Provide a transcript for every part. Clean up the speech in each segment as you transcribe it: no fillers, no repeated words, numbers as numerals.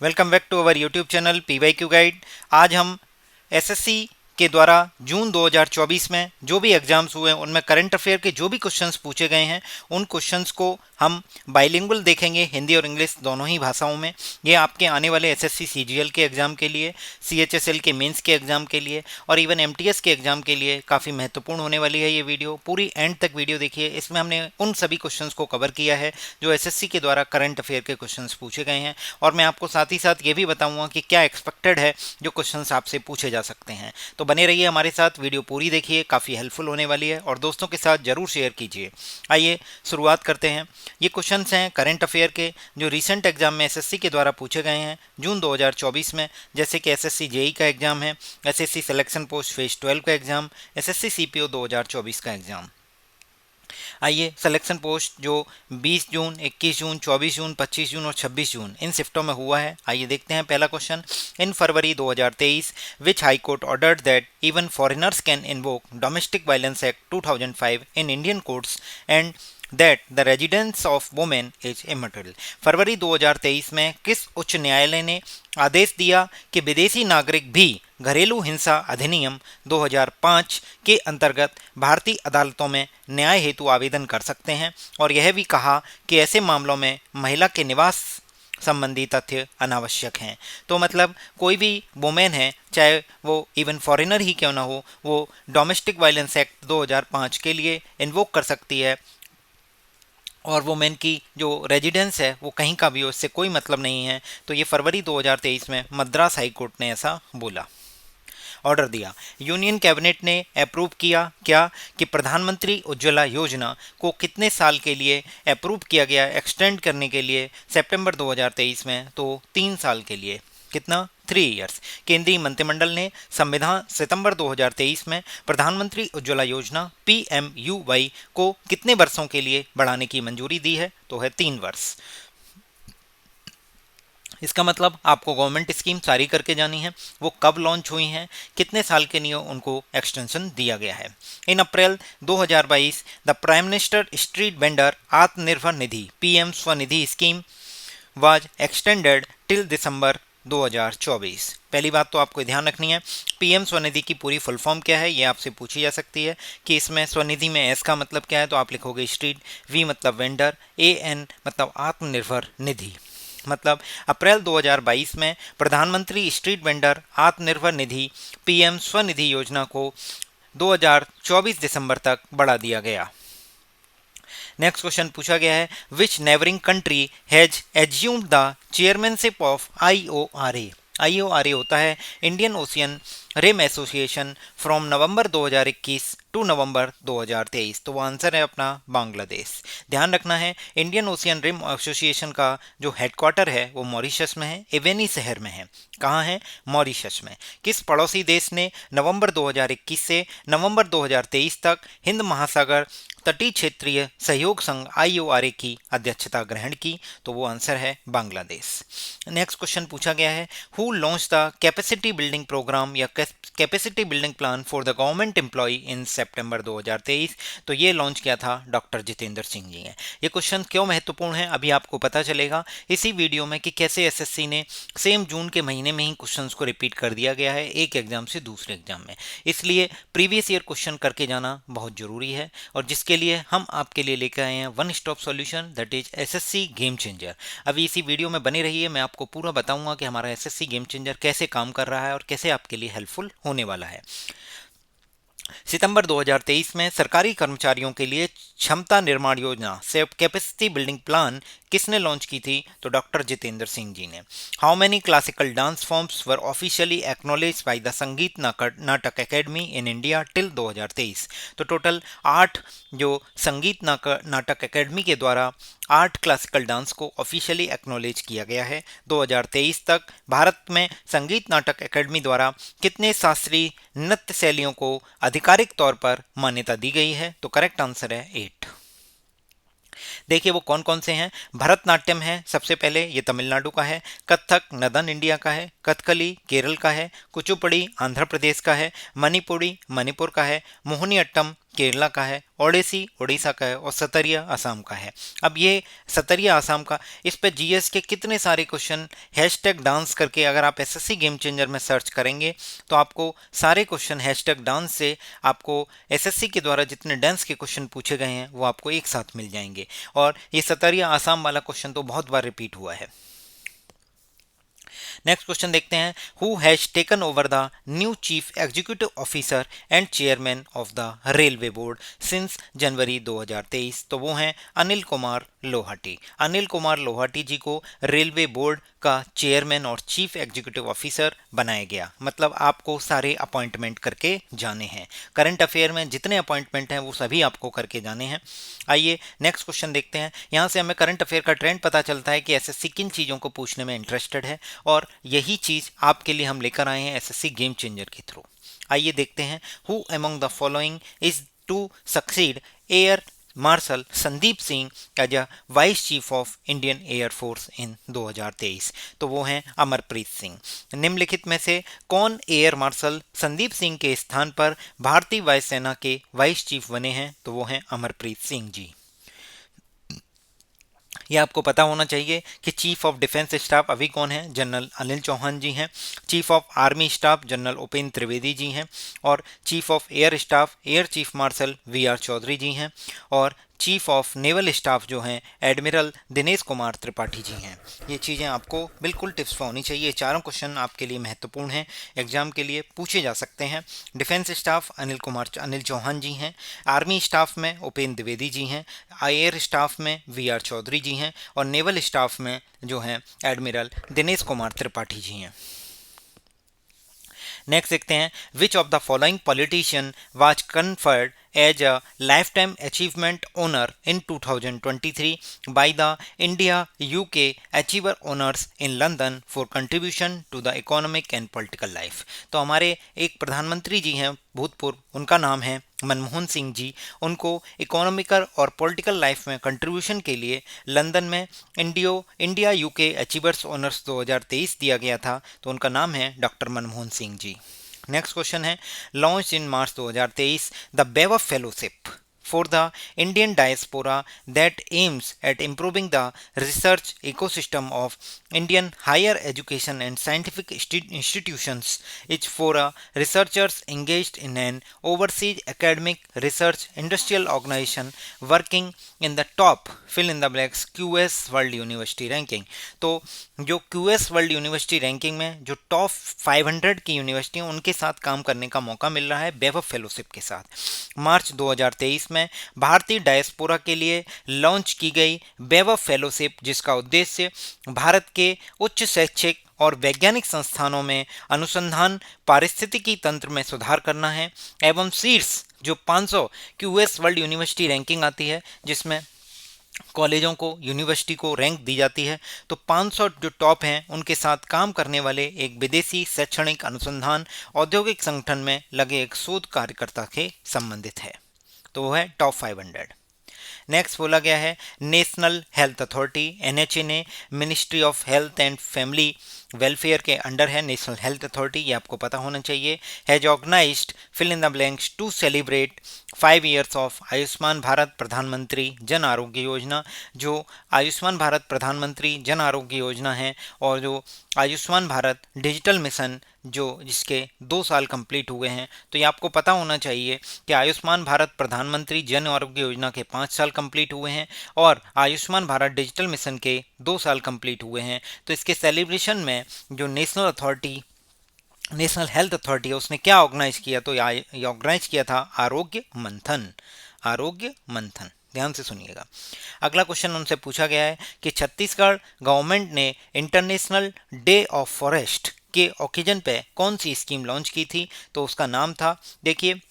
Welcome back to our YouTube channel PYQ guide. आज हम SSC के द्वारा जून 2024 में जो भी एग्जाम्स हुए हैं उनमें करंट अफेयर के जो भी क्वेश्चंस पूछे गए हैं उन क्वेश्चंस को हम बाइलिंगुअल देखेंगे, हिंदी और इंग्लिश दोनों ही भाषाओं में। ये आपके आने वाले एसएससी सीजीएल के एग्ज़ाम के लिए, सीएचएसएल के मेंस के एग्ज़ाम के लिए और इवन एमटीएस के एग्ज़ाम के लिए काफ़ी महत्वपूर्ण होने वाली है। ये वीडियो पूरी एंड तक वीडियो देखिए। इसमें हमने उन सभी क्वेश्चंस को कवर किया है जो एसएससी के द्वारा करंट अफेयर के क्वेश्चंस पूछे गए हैं, और मैं आपको साथ ही साथ ये भी बताऊंगा कि क्या एक्सपेक्टेड है जो क्वेश्चंस आपसे पूछे जा सकते हैं। तो बने रहिए हमारे साथ, वीडियो पूरी देखिए, काफ़ी हेल्पफुल होने वाली है और दोस्तों के साथ जरूर शेयर कीजिए। आइए शुरुआत करते हैं। ये क्वेश्चंस हैं करंट अफेयर के जो रिसेंट एग्जाम में एसएससी के द्वारा पूछे गए हैं जून 2024 में, जैसे कि एसएससी जेई का एग्जाम है, एसएससी सिलेक्शन पोस्ट फेज 12 का एग्जाम, एसएससी सीपीओ 2024 का एग्जाम। आइए सिलेक्शन पोस्ट जो 20 जून, 21 जून, 24 जून, 25 जून और 26 जून इन शिफ्टों में हुआ है। आइए देखते हैं पहला question. In February 2023 which high court ordered that even foreigners can invoke domestic violence act 2005 in Indian courts and that the residence of women is immortal. फरवरी 2023 में किस उच्च न्यायालय ने आदेश दिया कि विदेशी नागरिक भी घरेलू हिंसा अधिनियम 2005 के अंतर्गत भारतीय अदालतों में न्याय हेतु आवेदन कर सकते हैं, और यह भी कहा कि ऐसे मामलों में महिला के निवास संबंधी तथ्य अनावश्यक हैं। तो मतलब कोई भी वुमेन है, चाहे वो इवन फॉरेनर ही क्यों ना हो, वो डोमेस्टिक वायलेंस एक्ट 2005 के लिए इन्वोक कर सकती है, और वुमेन की जो रेजिडेंस है वो कहीं का भी हो, इससे कोई मतलब नहीं है। तो ये फरवरी 2023 में मद्रास हाई कोर्ट ने ऐसा बोला, ऑर्डर दिया। यूनियन कैबिनेट ने अप्रूव किया क्या कि प्रधानमंत्री उज्ज्वला योजना को कितने साल के लिए अप्रूव किया गया एक्सटेंड करने के लिए सितंबर 2023 में, तो 3 साल के लिए। कितना? 3 ईयर्स। केंद्रीय मंत्रिमंडल ने संविधान सितंबर 2023 में प्रधानमंत्री उज्ज्वला योजना PMUY को कितने वर्षों के लिए बढ़ाने की मंजूरी दी है, तो है 3 वर्ष। इसका मतलब आपको गवर्नमेंट स्कीम सारी करके जानी है, वो कब लॉन्च हुई हैं, कितने साल के लिए उनको एक्सटेंशन दिया गया है। इन अप्रैल 2022 the prime minister street vendor Atmanirbhar Nidhi PM Svanidhi scheme was extended till दिसंबर 2024। पहली बात तो आपको ध्यान रखनी है, PM स्वनिधि की पूरी फुल फॉर्म क्या है, ये आपसे पूछी जा सकती है कि इसमें स्वनिधि में S का मतलब क्या है, तो आप लिखोगे स्ट्रीट, V मतलब वेंडर, AN मतलब आत्मनिर्भर निधि। मतलब अप्रैल 2022 में प्रधानमंत्री street vendor Atmanirbhar Nidhi PM Svanidhi योजना को 2024 दिसंबर तक बढ़ा दिया गया। नेक्स्ट क्वेश्चन पूछा गया है, which neighbouring country has assumed the chairmanship of IORA। IORA होता है Indian ocean rim association from November 2021 to November 2023। तो वो आंसर है अपना बांग्लादेश। ध्यान रखना है, इंडियन ओशियन रिम एसोसिएशन का जो हेडक्वार्टर है वो मॉरिशस में है, एवेनी शहर में है। कहाँ है? मॉरिशस में। किस पड़ोसी देश ने नवंबर 2021 से नवंबर 2023 तक हिंद महासागर तटीय क्षेत्रीय सहयोग संघ IORA की अध्यक्षता ग्रहण की, तो वो आंसर है बांग्लादेश। नेक्स्ट क्वेश्चन पूछा गया है, who launch the capacity building programme या capacity building plan for the government employ in September 2023। तो ये लॉन्च किया था डॉक्टर जितेंद्र सिंह जी ने। ये क्वेश्चन क्यों महत्वपूर्ण है अभी आपको पता चलेगा इसी वीडियो में कि कैसे एसएससी ने सेम जून के महीने में ही क्वेश्चंस को रिपीट कर दिया गया है एक एग्जाम से दूसरे एग्जाम में, इसलिए प्रीवियस ईयर क्वेश्चन करके जाना बहुत जरूरी है, और जिसके लिए हम आपके लिए लेकर आए हैं one stop solution, that is SSC game changer. अभी इसी वीडियो में बने रहिए, मैं आपको पूरा बताऊंगा कि हमारा एसएससी गेम चेंजर कैसे काम कर रहा है और कैसे आपके लिए हेल्पफुल होने वाला है। सितंबर 2023 में सरकारी कर्मचारियों के लिए क्षमता निर्माण योजना कैपेसिटी बिल्डिंग प्लान किसने लॉन्च की थी, तो डॉक्टर जितेंद्र सिंह जी ने। How many classical dance forms were officially acknowledge by the संगीत नाटक एकेडमी इन इंडिया टिल 2023। तो टोटल 8 जो संगीत नाटक एकेडमी के द्वारा 8 क्लासिकल डांस को ऑफिशियली एक्नॉलेज किया गया है। 2023 तक भारत में संगीत नाटक एकेडमी द्वारा कितने शास्त्रीय नृत्य शैलियों को आधिकारिक तौर पर मान्यता दी गई है, तो करेक्ट आंसर है 8। देखिए वो कौन कौन से हैं। भरतनाट्यम है सबसे पहले, ये तमिलनाडु का है। कथक नदन इंडिया का है। कथकली केरल का है। कुचिपुड़ी आंध्र प्रदेश का है। मणिपुरी मणिपुर का है। मोहिनीअट्टम केरला का है, ओडिसी उड़ीसा का है और सतरिया असम का है। अब ये सतरिया असम का, इस पे जीएस के कितने सारे क्वेश्चन हैशटैग डांस करके अगर आप एसएससी गेम चेंजर में सर्च करेंगे तो आपको सारे क्वेश्चन हैशटैग डांस से आपको एसएससी के द्वारा जितने डांस के क्वेश्चन पूछे गए हैं वो आपको एक साथ मिल जाएंगे। और ये सतरिया असम वाला क्वेश्चन तो बहुत बार रिपीट हुआ है। नेक्स्ट क्वेश्चन देखते हैं, who has taken over the new chief executive officer and chairman of the railway board since January 2023। तो वो हैं अनिल कुमार लोहाटी। अनिल कुमार लोहाटी जी को रेलवे बोर्ड का चेयरमैन और चीफ एग्जीक्यूटिव ऑफिसर बनाया गया। मतलब आपको सारे अपॉइंटमेंट करके जाने हैं, करंट अफेयर में जितने अपॉइंटमेंट हैं वो सभी आपको करके जाने हैं। आइए नेक्स्ट क्वेश्चन देखते हैं। यहाँ से हमें करंट अफेयर का ट्रेंड पता चलता है कि एसएससी किन चीज़ों को पूछने में इंटरेस्टेड है और यही चीज़ आपके लिए हम लेकर आए हैं एसएससी गेम चेंजर के थ्रू। आइए देखते हैं, who among the following is to succeed air marshal Sandeep Singh as a vice chief of Indian air force in 2023। तो वो हैं अमरप्रीत सिंह। निम्नलिखित में से कौन एयर मार्शल संदीप सिंह के स्थान पर भारतीय वायुसेना के वाइस चीफ बने हैं? तो वो हैं अमरप्रीत सिंह जी। ये आपको पता होना चाहिए कि चीफ ऑफ डिफेंस स्टाफ अभी कौन है? जनरल अनिल चौहान जी हैं। Chief of army staff general Upendra Trivedi ji हैं। और chief of air staff air chief marshal V R. Chaudhari ji हैं। और चीफ ऑफ नेवल स्टाफ जो हैं एडमिरल दिनेश कुमार त्रिपाठी जी हैं। ये चीज़ें आपको बिल्कुल टिप्स पर होनी चाहिए। चारों क्वेश्चन आपके लिए महत्वपूर्ण हैं, एग्जाम के लिए पूछे जा सकते हैं। डिफेंस स्टाफ अनिल चौहान जी हैं। आर्मी स्टाफ में उपेंद्र द्विवेदी जी हैं। एयर स्टाफ में वी.आर. चौधरी जी हैं। और नेवल स्टाफ में जो हैं एडमिरल दिनेश कुमार त्रिपाठी जी हैं। नेक्स्ट देखते हैं, विच of the following politician was conferred as a lifetime achievement honor in 2023 by the India UK Achiever Honors in London for contribution to the economic and political life। तो हमारे एक प्रधानमंत्री जी हैं भूतपूर्व, उनका नाम है मनमोहन सिंह जी। उनको इकोनॉमिकल और पॉलिटिकल लाइफ में कंट्रीब्यूशन के लिए लंदन में इंडिया यूके अचीवर्स ऑनर्स 2023 दिया गया था। तो उनका नाम है doctor Manmohan Singh ji. Next question है, लॉन्च इन मार्च 2023 द बेवफ fellowship for the Indian diaspora that aims at improving the research ecosystem of Indian higher education and scientific institutions is for researchers engaged in an overseas academic research industrial organization working in the top fill in the blanks QS World University Ranking। तो जो QS World University Ranking में जो top 500 की university हैं उनके साथ काम करने का मौका मिल रहा है बेवफ फेलोशिप के साथ। मार्च 2023 में भारतीय डायस्पोरा के लिए लॉन्च की गई बेवफ फेलोशिप, जिसका उद्देश्य भारत के उच्च शैक्षिक और वैज्ञानिक संस्थानों में अनुसंधान पारिस्थितिकी तंत्र में सुधार करना है एवं शीर्ष जो 500 QS वर्ल्ड यूनिवर्सिटी रैंकिंग आती है जिसमें कॉलेजों को यूनिवर्सिटी को रैंक दी जाती है, तो 500 जो टॉप हैं उनके साथ काम करने वाले एक विदेशी शैक्षणिक अनुसंधान औद्योगिक संगठन में लगे एक शोध कार्यकर्ता के संबंधित है। तो वो है टॉप 500। नेक्स्ट बोला गया है, नेशनल हेल्थ अथॉरिटी NHA ने ministry of health and family welfare के अंडर है नेशनल हेल्थ अथॉरिटी, ये आपको पता होना चाहिए। Has organised fill in the blanks to celebrate 5 years of Ayushman Bharat Pradhan Mantri Jan Arogya Yojana. जो आयुष्मान भारत प्रधानमंत्री जन आरोग्य योजना है और जो आयुष्मान भारत डिजिटल मिशन जो जिसके 2 साल कंप्लीट हुए हैं, तो ये आपको पता होना चाहिए कि आयुष्मान भारत प्रधानमंत्री जन आरोग्य योजना के 5 साल कंप्लीट हुए हैं और आयुष्मान भारत डिजिटल मिशन के 2 साल कंप्लीट हुए हैं। तो इसके सेलिब्रेशन में जो नेशनल हेल्थ अथॉरिटी है उसने क्या ऑर्गेनाइज किया? तो ये ऑर्गेनाइज किया था आरोग्य मंथन। ध्यान से सुनिएगा। अगला क्वेश्चन उनसे पूछा गया है कि छत्तीसगढ़ गवर्नमेंट ने इंटरनेशनल डे ऑफ फॉरेस्ट के ओकेजन पे कौन सी स्कीम लॉन्च की थी? तो उसका नाम था, देखिए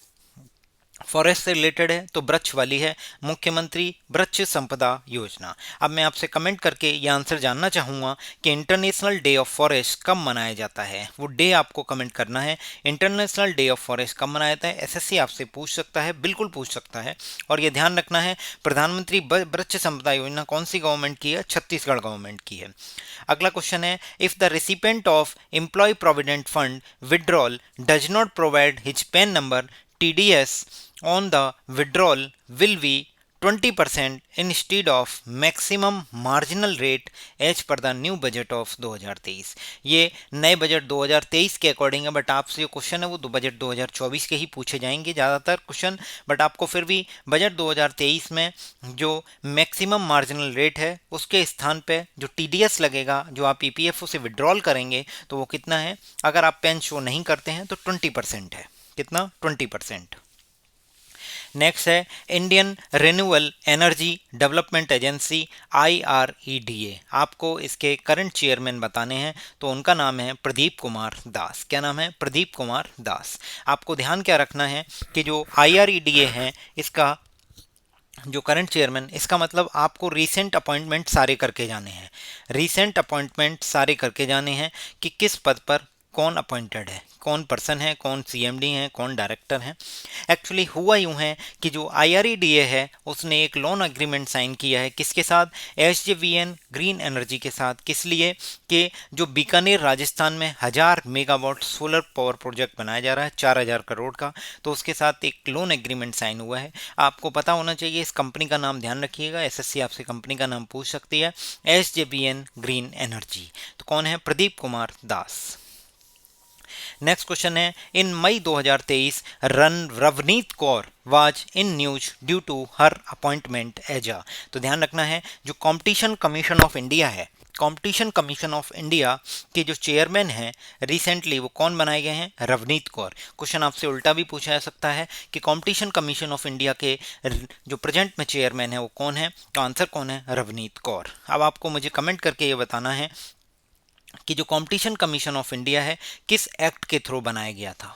फॉरेस्ट से रिलेटेड है तो वृक्ष वाली है, मुख्यमंत्री वृक्ष संपदा योजना। अब मैं आपसे कमेंट करके ये आंसर जानना चाहूँगा कि इंटरनेशनल डे ऑफ फॉरेस्ट कब मनाया जाता है। वो डे आपको कमेंट करना है। इंटरनेशनल डे ऑफ फॉरेस्ट कब मनाया जाता है? एसएससी आपसे पूछ सकता है, बिल्कुल पूछ सकता है। और ये ध्यान रखना है, प्रधानमंत्री वृक्ष संपदा योजना कौन सी गवर्नमेंट की है? छत्तीसगढ़ गवर्नमेंट की है। अगला क्वेश्चन है, if the recipient of employ provident fund withdrawal does not provide his PAN number TDS on the withdrawal will be 20% instead of maximum marginal rate as per the new budget of 2023। ये नए budget 2023 के according है, but आपसे जो question है वो budget 2024 के ही पूछे जाएंगे ज़्यादातर क्वेश्चन। बट आपको फिर भी बजट 2023 में जो मैक्सिमम मार्जिनल रेट है उसके स्थान पे जो TDS लगेगा, जो आप EPFO से विड्रॉल करेंगे, तो वो कितना है? अगर आप पेन शो नहीं करते हैं तो 20% है। कितना? 20%। नेक्स्ट है Indian renewable energy development agency IREDA। आपको इसके करंट चेयरमैन बताने हैं, तो उनका नाम है प्रदीप कुमार दास। क्या नाम है? प्रदीप कुमार दास। आपको ध्यान क्या रखना है कि जो IREDA है इसका जो करंट चेयरमैन, इसका मतलब आपको रीसेंट अपॉइंटमेंट सारे करके जाने हैं। रीसेंट अपॉइंटमेंट सारे करके जाने हैं कि किस पद पर कौन अपॉइंटेड है, कौन पर्सन है, कौन CMD है, कौन डायरेक्टर है। एक्चुअली हुआ यूं है कि जो IREDA है उसने एक लोन एग्रीमेंट साइन किया है किसके साथ? SJVN ग्रीन एनर्जी के साथ। किस लिए? कि जो बीकानेर राजस्थान में 1000 मेगावाट सोलर पावर प्रोजेक्ट बनाया जा रहा है 4000 करोड़ का, तो उसके साथ एक लोन एग्रीमेंट साइन हुआ है। आपको पता होना चाहिए, इस कंपनी का नाम ध्यान रखिएगा, SSC आपसे कंपनी का नाम पूछ सकती है, SJVN ग्रीन एनर्जी। तो कौन है? प्रदीप कुमार दास। नेक्स्ट क्वेश्चन है in May 2023 Ravneet Kaur was in news due to her appointment as a. तो ध्यान रखना है, जो कंपटीशन कमीशन ऑफ इंडिया है, कंपटीशन कमीशन ऑफ इंडिया के जो चेयरमैन हैं रिसेंटली वो कौन बनाए गए हैं? रवनीत कौर। क्वेश्चन आपसे उल्टा भी पूछा जा सकता है कि कंपटीशन कमीशन ऑफ इंडिया के जो प्रेजेंट में चेयरमैन है वो कौन है? तो आंसर कौन है? रवनीत कौर। अब आपको मुझे कमेंट करके ये बताना है कि जो कंपटीशन कमीशन ऑफ इंडिया है किस एक्ट के थ्रू बनाया गया था,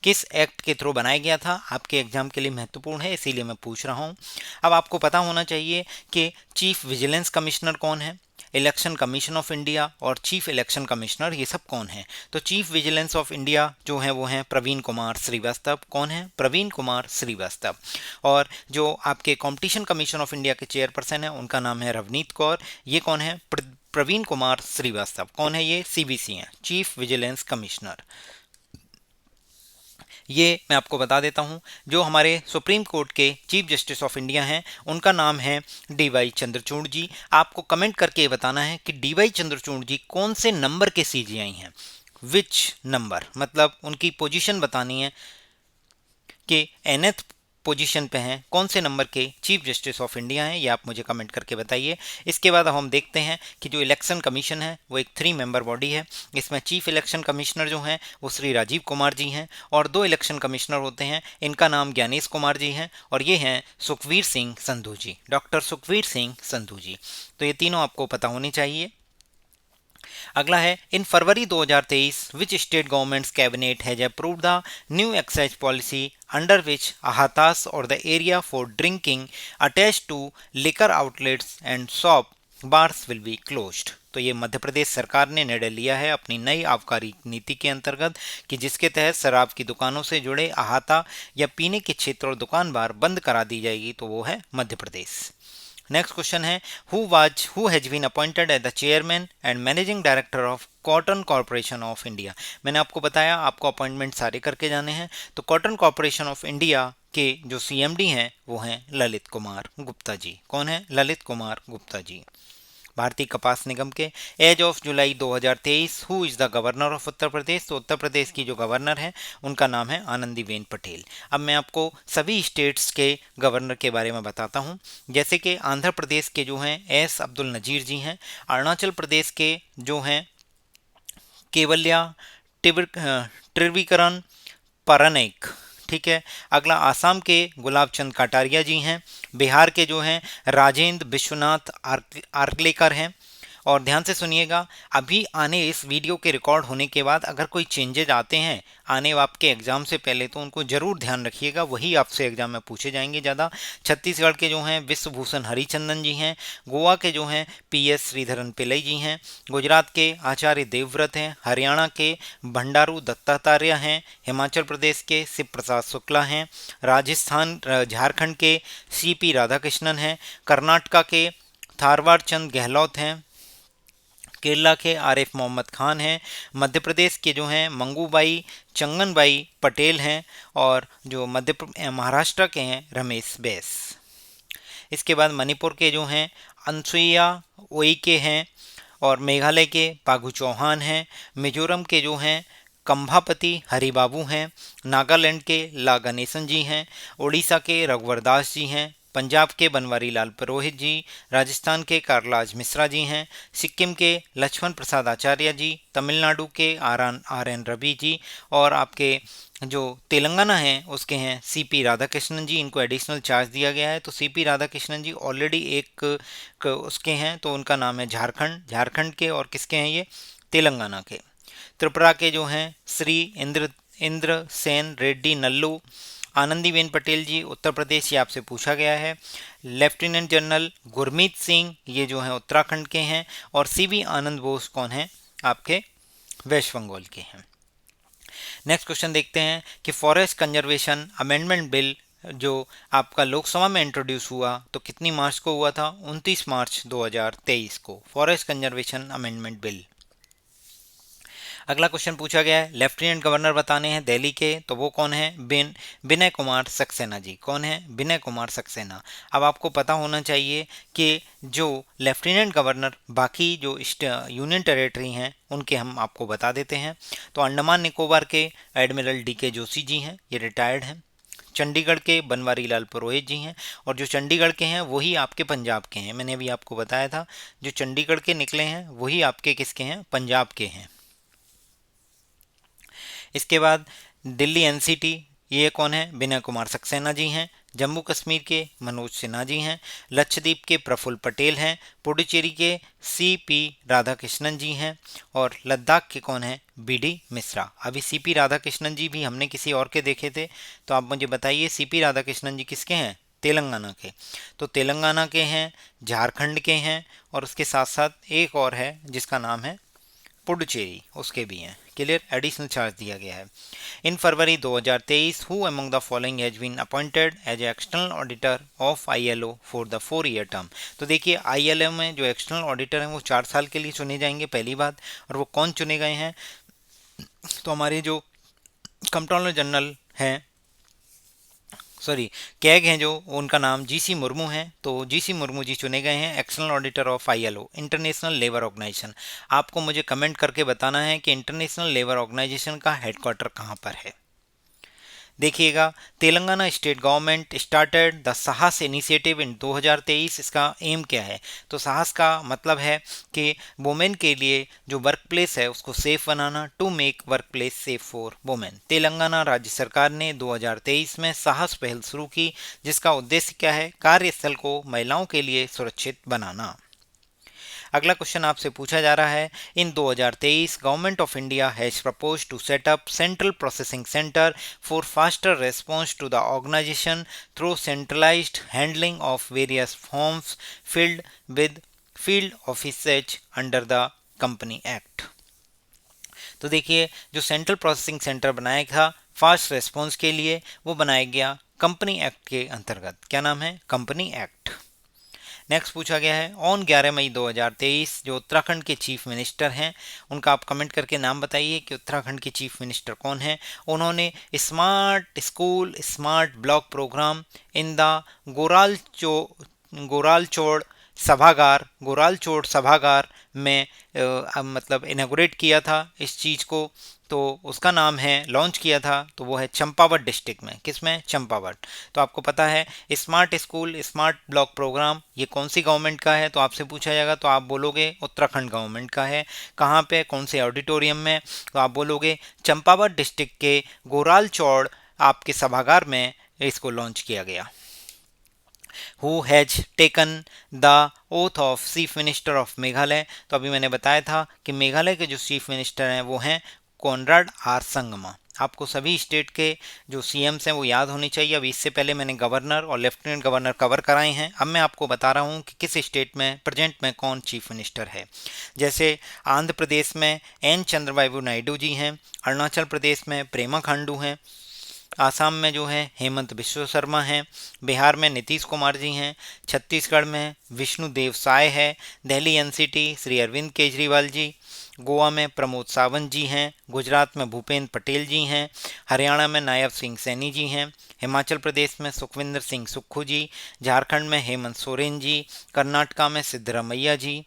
किस एक्ट के थ्रू बनाया गया था। आपके एग्जाम के लिए महत्वपूर्ण है, इसीलिए मैं पूछ रहा हूं। अब आपको पता होना चाहिए कि चीफ विजिलेंस कमिश्नर कौन है, इलेक्शन कमीशन ऑफ इंडिया और चीफ इलेक्शन कमिश्नर ये सब कौन है। तो चीफ विजिलेंस ऑफ इंडिया जो है वो हैं प्रवीण कुमार श्रीवास्तव। कौन है? प्रवीण कुमार श्रीवास्तव। और जो आपके कंपटीशन कमीशन ऑफ इंडिया के चेयरपर्सन है उनका नाम है रवनीत कौर। ये कौन है? प्रवीण कुमार श्रीवास्तव। कौन है ये? CVC हैं, चीफ विजिलेंस कमिश्नर। ये मैं आपको बता देता हूं, जो हमारे सुप्रीम कोर्ट के चीफ जस्टिस ऑफ इंडिया हैं उनका नाम है DY चंद्रचूड़ जी। आपको कमेंट करके ये बताना है कि DY चंद्रचूड़ जी कौन से नंबर के CGI हैं, विच नंबर, मतलब उनकी पोजीशन बतानी है कि nth पोजीशन पे हैं, कौन से नंबर के चीफ जस्टिस ऑफ इंडिया हैं, ये आप मुझे कमेंट करके बताइए। इसके बाद अब हम देखते हैं कि जो इलेक्शन कमीशन है वो एक 3 मेंबर बॉडी है। इसमें चीफ इलेक्शन कमिश्नर जो हैं वो श्री राजीव कुमार जी हैं, और 2 इलेक्शन कमिश्नर होते हैं, इनका नाम ज्ञानेश कुमार जी हैं, और ये हैं सुखवीर सिंह संधू जी, डॉक्टर सुखवीर सिंह संधू जी। तो ये तीनों आपको पता होनी चाहिए। अगला है in February 2023 which state governments cabinet has approved the new excise policy under which अहातास और the area for drinking attach to liquor outlets and shop bars will be closed. तो ये मध्य प्रदेश सरकार ने निर्णय लिया है अपनी नई आबकारी नीति के अंतर्गत कि जिसके तहत शराब की दुकानों से जुड़े अहाता या पीने के क्षेत्र और दुकान बार बंद करा दी जाएगी, तो वो है मध्य प्रदेश। नेक्स्ट क्वेश्चन है who has been appointed as the chairman and managing director of cotton corporation of India. मैंने आपको बताया आपको अपॉइंटमेंट सारे करके जाने हैं। तो कॉटन कॉर्पोरेशन ऑफ इंडिया के जो CMD हैं वो हैं ललित कुमार गुप्ता जी। कौन है? ललित कुमार गुप्ता जी। भारतीय कपास निगम के as of July 2023 who is the governor of Uttar Pradesh. तो उत्तर प्रदेश की जो गवर्नर है उनका नाम है आनंदीबेन पटेल। अब मैं आपको सभी स्टेट्स के गवर्नर के बारे में बताता हूं, जैसे कि आंध्र प्रदेश के जो हैं S अब्दुल नजीर जी हैं, अरुणाचल प्रदेश के जो हैं केवल्या त्रिविक्रम परनेक, ठीक है। अगला आसाम के गुलाब चंद कटारिया जी हैं, बिहार के जो हैं राजेंद्र विश्वनाथ आर्कलेकर हैं। और ध्यान से सुनिएगा, अभी आने इस वीडियो के रिकॉर्ड होने के बाद अगर कोई चेंजेज आते हैं आने आपके एग्जाम से पहले तो उनको जरूर ध्यान रखिएगा, वही आपसे एग्जाम में पूछे जाएंगे ज़्यादा। छत्तीसगढ़ के जो हैं विश्वभूषण हरिचंदन जी हैं, गोवा के जो हैं PS श्रीधरन पिल्लई जी हैं, गुजरात के आचार्य देवव्रत हैं, हरियाणा के भंडारू दत्तात्रेय हैं, हिमाचल प्रदेश के शिव प्रसाद शुक्ला हैं, राजस्थान झारखंड के CP राधाकृष्णन हैं, कर्नाटका के थारवाड़ चंद गहलोत हैं, केरला के आरिफ मोहम्मद खान हैं। मध्य प्रदेश के जो हैं मंगूबाई चंगनबाई पटेल हैं। और जो महाराष्ट्र के हैं रमेश बैस। इसके बाद मणिपुर के जो हैं अनसुईया उइके हैं। और मेघालय के पागु चौहान हैं। मिजोरम के जो हैं कंभापति हरिबाबू हैं। नागालैंड के ला गणेशन जी हैं। उड़ीसा के रघुवर दास जी हैं। पंजाब के बनवारी लाल पुरोहित जी। राजस्थान के कारलाज मिश्रा जी हैं। सिक्किम के लक्ष्मण प्रसाद आचार्य जी। तमिलनाडु के आर एन रवि जी। और आपके जो तेलंगाना हैं उसके हैं सीपी राधाकृष्णन जी। इनको एडिशनल चार्ज दिया गया है। तो सीपी राधाकृष्णन जी ऑलरेडी उसके हैं, तो उनका नाम है झारखंड के। और किसके हैं ये? तेलंगाना के। त्रिपुरा के जो हैं श्री इंद्र सेन रेड्डी नल्लू। आनंदीबेन पटेल जी उत्तर प्रदेश, ये आपसे पूछा गया है। लेफ्टिनेंट जनरल गुरमीत सिंह, ये जो हैं उत्तराखंड के हैं। और सीवी आनंद बोस कौन है? आपके वेस्ट बंगाल के हैं। नेक्स्ट क्वेश्चन देखते हैं कि फॉरेस्ट कंजर्वेशन अमेंडमेंट बिल जो आपका लोकसभा में इंट्रोड्यूस हुआ तो कितनी मार्च को हुआ था? 29 मार्च 2023 को फॉरेस्ट कंजर्वेशन अमेंडमेंट बिल। अगला क्वेश्चन पूछा गया है, लेफ्टिनेंट गवर्नर बताने हैं दिल्ली के, तो वो कौन है? विनय कुमार सक्सेना जी। कौन है? विनय कुमार सक्सेना। अब आपको पता होना चाहिए कि जो लेफ्टिनेंट गवर्नर बाकी जो यूनियन टेरेटरी हैं उनके हम आपको बता देते हैं। तो अंडमान निकोबार के एडमिरल DK जोशी जी हैं, ये रिटायर्ड हैं। चंडीगढ़ के बनवारी लाल पुरोहित जी हैं। और जो चंडीगढ़ के हैं वही आपके पंजाब के हैं। मैंने अभी आपको बताया था जो चंडीगढ़ के निकले हैं वही आपके किसके हैं? पंजाब के हैं। इसके बाद दिल्ली NCT, ये कौन है? विनय कुमार सक्सेना जी हैं। जम्मू कश्मीर के मनोज सिन्हा जी हैं। लक्षद्वीप के प्रफुल्ल पटेल हैं। पुडुचेरी के CP राधाकृष्णन जी हैं। और लद्दाख के कौन है? BD मिश्रा। अभी CP राधाकृष्णन जी भी हमने किसी और के देखे थे, तो आप मुझे बताइए CP राधाकृष्णन जी किसके हैं? तेलंगाना के। तो तेलंगाना के हैं, झारखंड के हैं, और उसके साथ साथ एक और है जिसका नाम है पुडुचेरी, उसके भी हैं। क्लियर? एडिशनल चार्ज दिया गया है। In February 2023 who among the following has been appointed as external auditor of ILO for the 4-year term. तो देखिए ILO में जो एक्सटर्नल ऑडिटर हैं वो 4 साल के लिए चुने जाएंगे, पहली बात। और वो कौन चुने गए हैं? तो हमारे जो कंट्रोलर जनरल हैं, कैग हैं जो, उनका नाम GC मुर्मू है। तो GC मुर्मू जी चुने गए हैं external auditor of ILO, international labour organisation. आपको मुझे कमेंट करके बताना है कि इंटरनेशनल लेबर ऑर्गेनाइजेशन का हेडक्वार्टर कहाँ पर है। देखिएगा, Telangana state government started the Sahas initiative in 2023। इसका एम क्या है? तो साहस का मतलब है कि वुमेन के लिए जो वर्क प्लेस है उसको सेफ बनाना, to make work place safe for women. Telangana राज्य सरकार ने 2023 में साहस पहल शुरू की, जिसका उद्देश्य क्या है? कार्यस्थल को महिलाओं के लिए सुरक्षित बनाना। अगला क्वेश्चन आपसे पूछा जा रहा है, in 2023 government of India has propose to set up central processing centre for faster response to the organisation through centralised handling of various forms filled with field officers under the company act. तो देखिए, जो central processing centre बनाया था fast response के लिए, वो बनाया गया कंपनी एक्ट के अंतर्गत। क्या नाम है? Company act. नेक्स्ट पूछा गया है, ऑन 11 मई 2023 जो उत्तराखंड के चीफ मिनिस्टर हैं उनका आप कमेंट करके नाम बताइए कि उत्तराखंड के चीफ मिनिस्टर कौन है। उन्होंने smart school smart block programme in the गोरालचोड़ सभागार में मतलब इनॉग्रेट किया था इस चीज़ को। तो उसका नाम है, लॉन्च किया था, तो वो है चंपावत डिस्ट्रिक्ट में। किसमें? चंपावत। तो आपको पता है smart school smart block programme ये कौन सी गवर्नमेंट का है? तो आपसे पूछा जाएगा तो आप बोलोगे उत्तराखंड गवर्नमेंट का है। कहाँ पे? कौन से ऑडिटोरियम में? तो आप बोलोगे चंपावत डिस्ट्रिक्ट के गोरालचौड़ आपके सभागार में इसको लॉन्च किया गया। Who has taken the oath of chief minister of Meghalaya? तो अभी मैंने बताया था कि मेघालय के जो चीफ मिनिस्टर हैं वो हैं कॉनराड आर संगमा। आपको सभी स्टेट के जो CMs हैं वो याद होनी चाहिए। अभी इससे पहले मैंने गवर्नर और लेफ्टिनेंट गवर्नर कवर कराए हैं। अब मैं आपको बता रहा हूँ कि किस स्टेट में प्रेजेंट में कौन चीफ मिनिस्टर है। जैसे आंध्र प्रदेश में N चंद्रबाबू नायडू जी हैं, अरुणाचल प्रदेश में प्रेमा खांडू हैं, आसाम में जो है हेमंत बिश्व शर्मा हैं, बिहार में नीतीश कुमार जी हैं, छत्तीसगढ़ में विष्णुदेव साय है, दिल्ली एनसीटी श्री अरविंद केजरीवाल जी, गोवा में प्रमोद सावंत जी हैं, गुजरात में भूपेंद्र पटेल जी हैं, हरियाणा में नायब सिंह सैनी जी हैं, हिमाचल प्रदेश में सुखविंदर सिंह सुक्खू जी, झारखंड में हेमंत सोरेन जी, कर्नाटका में सिद्धरामैया जी,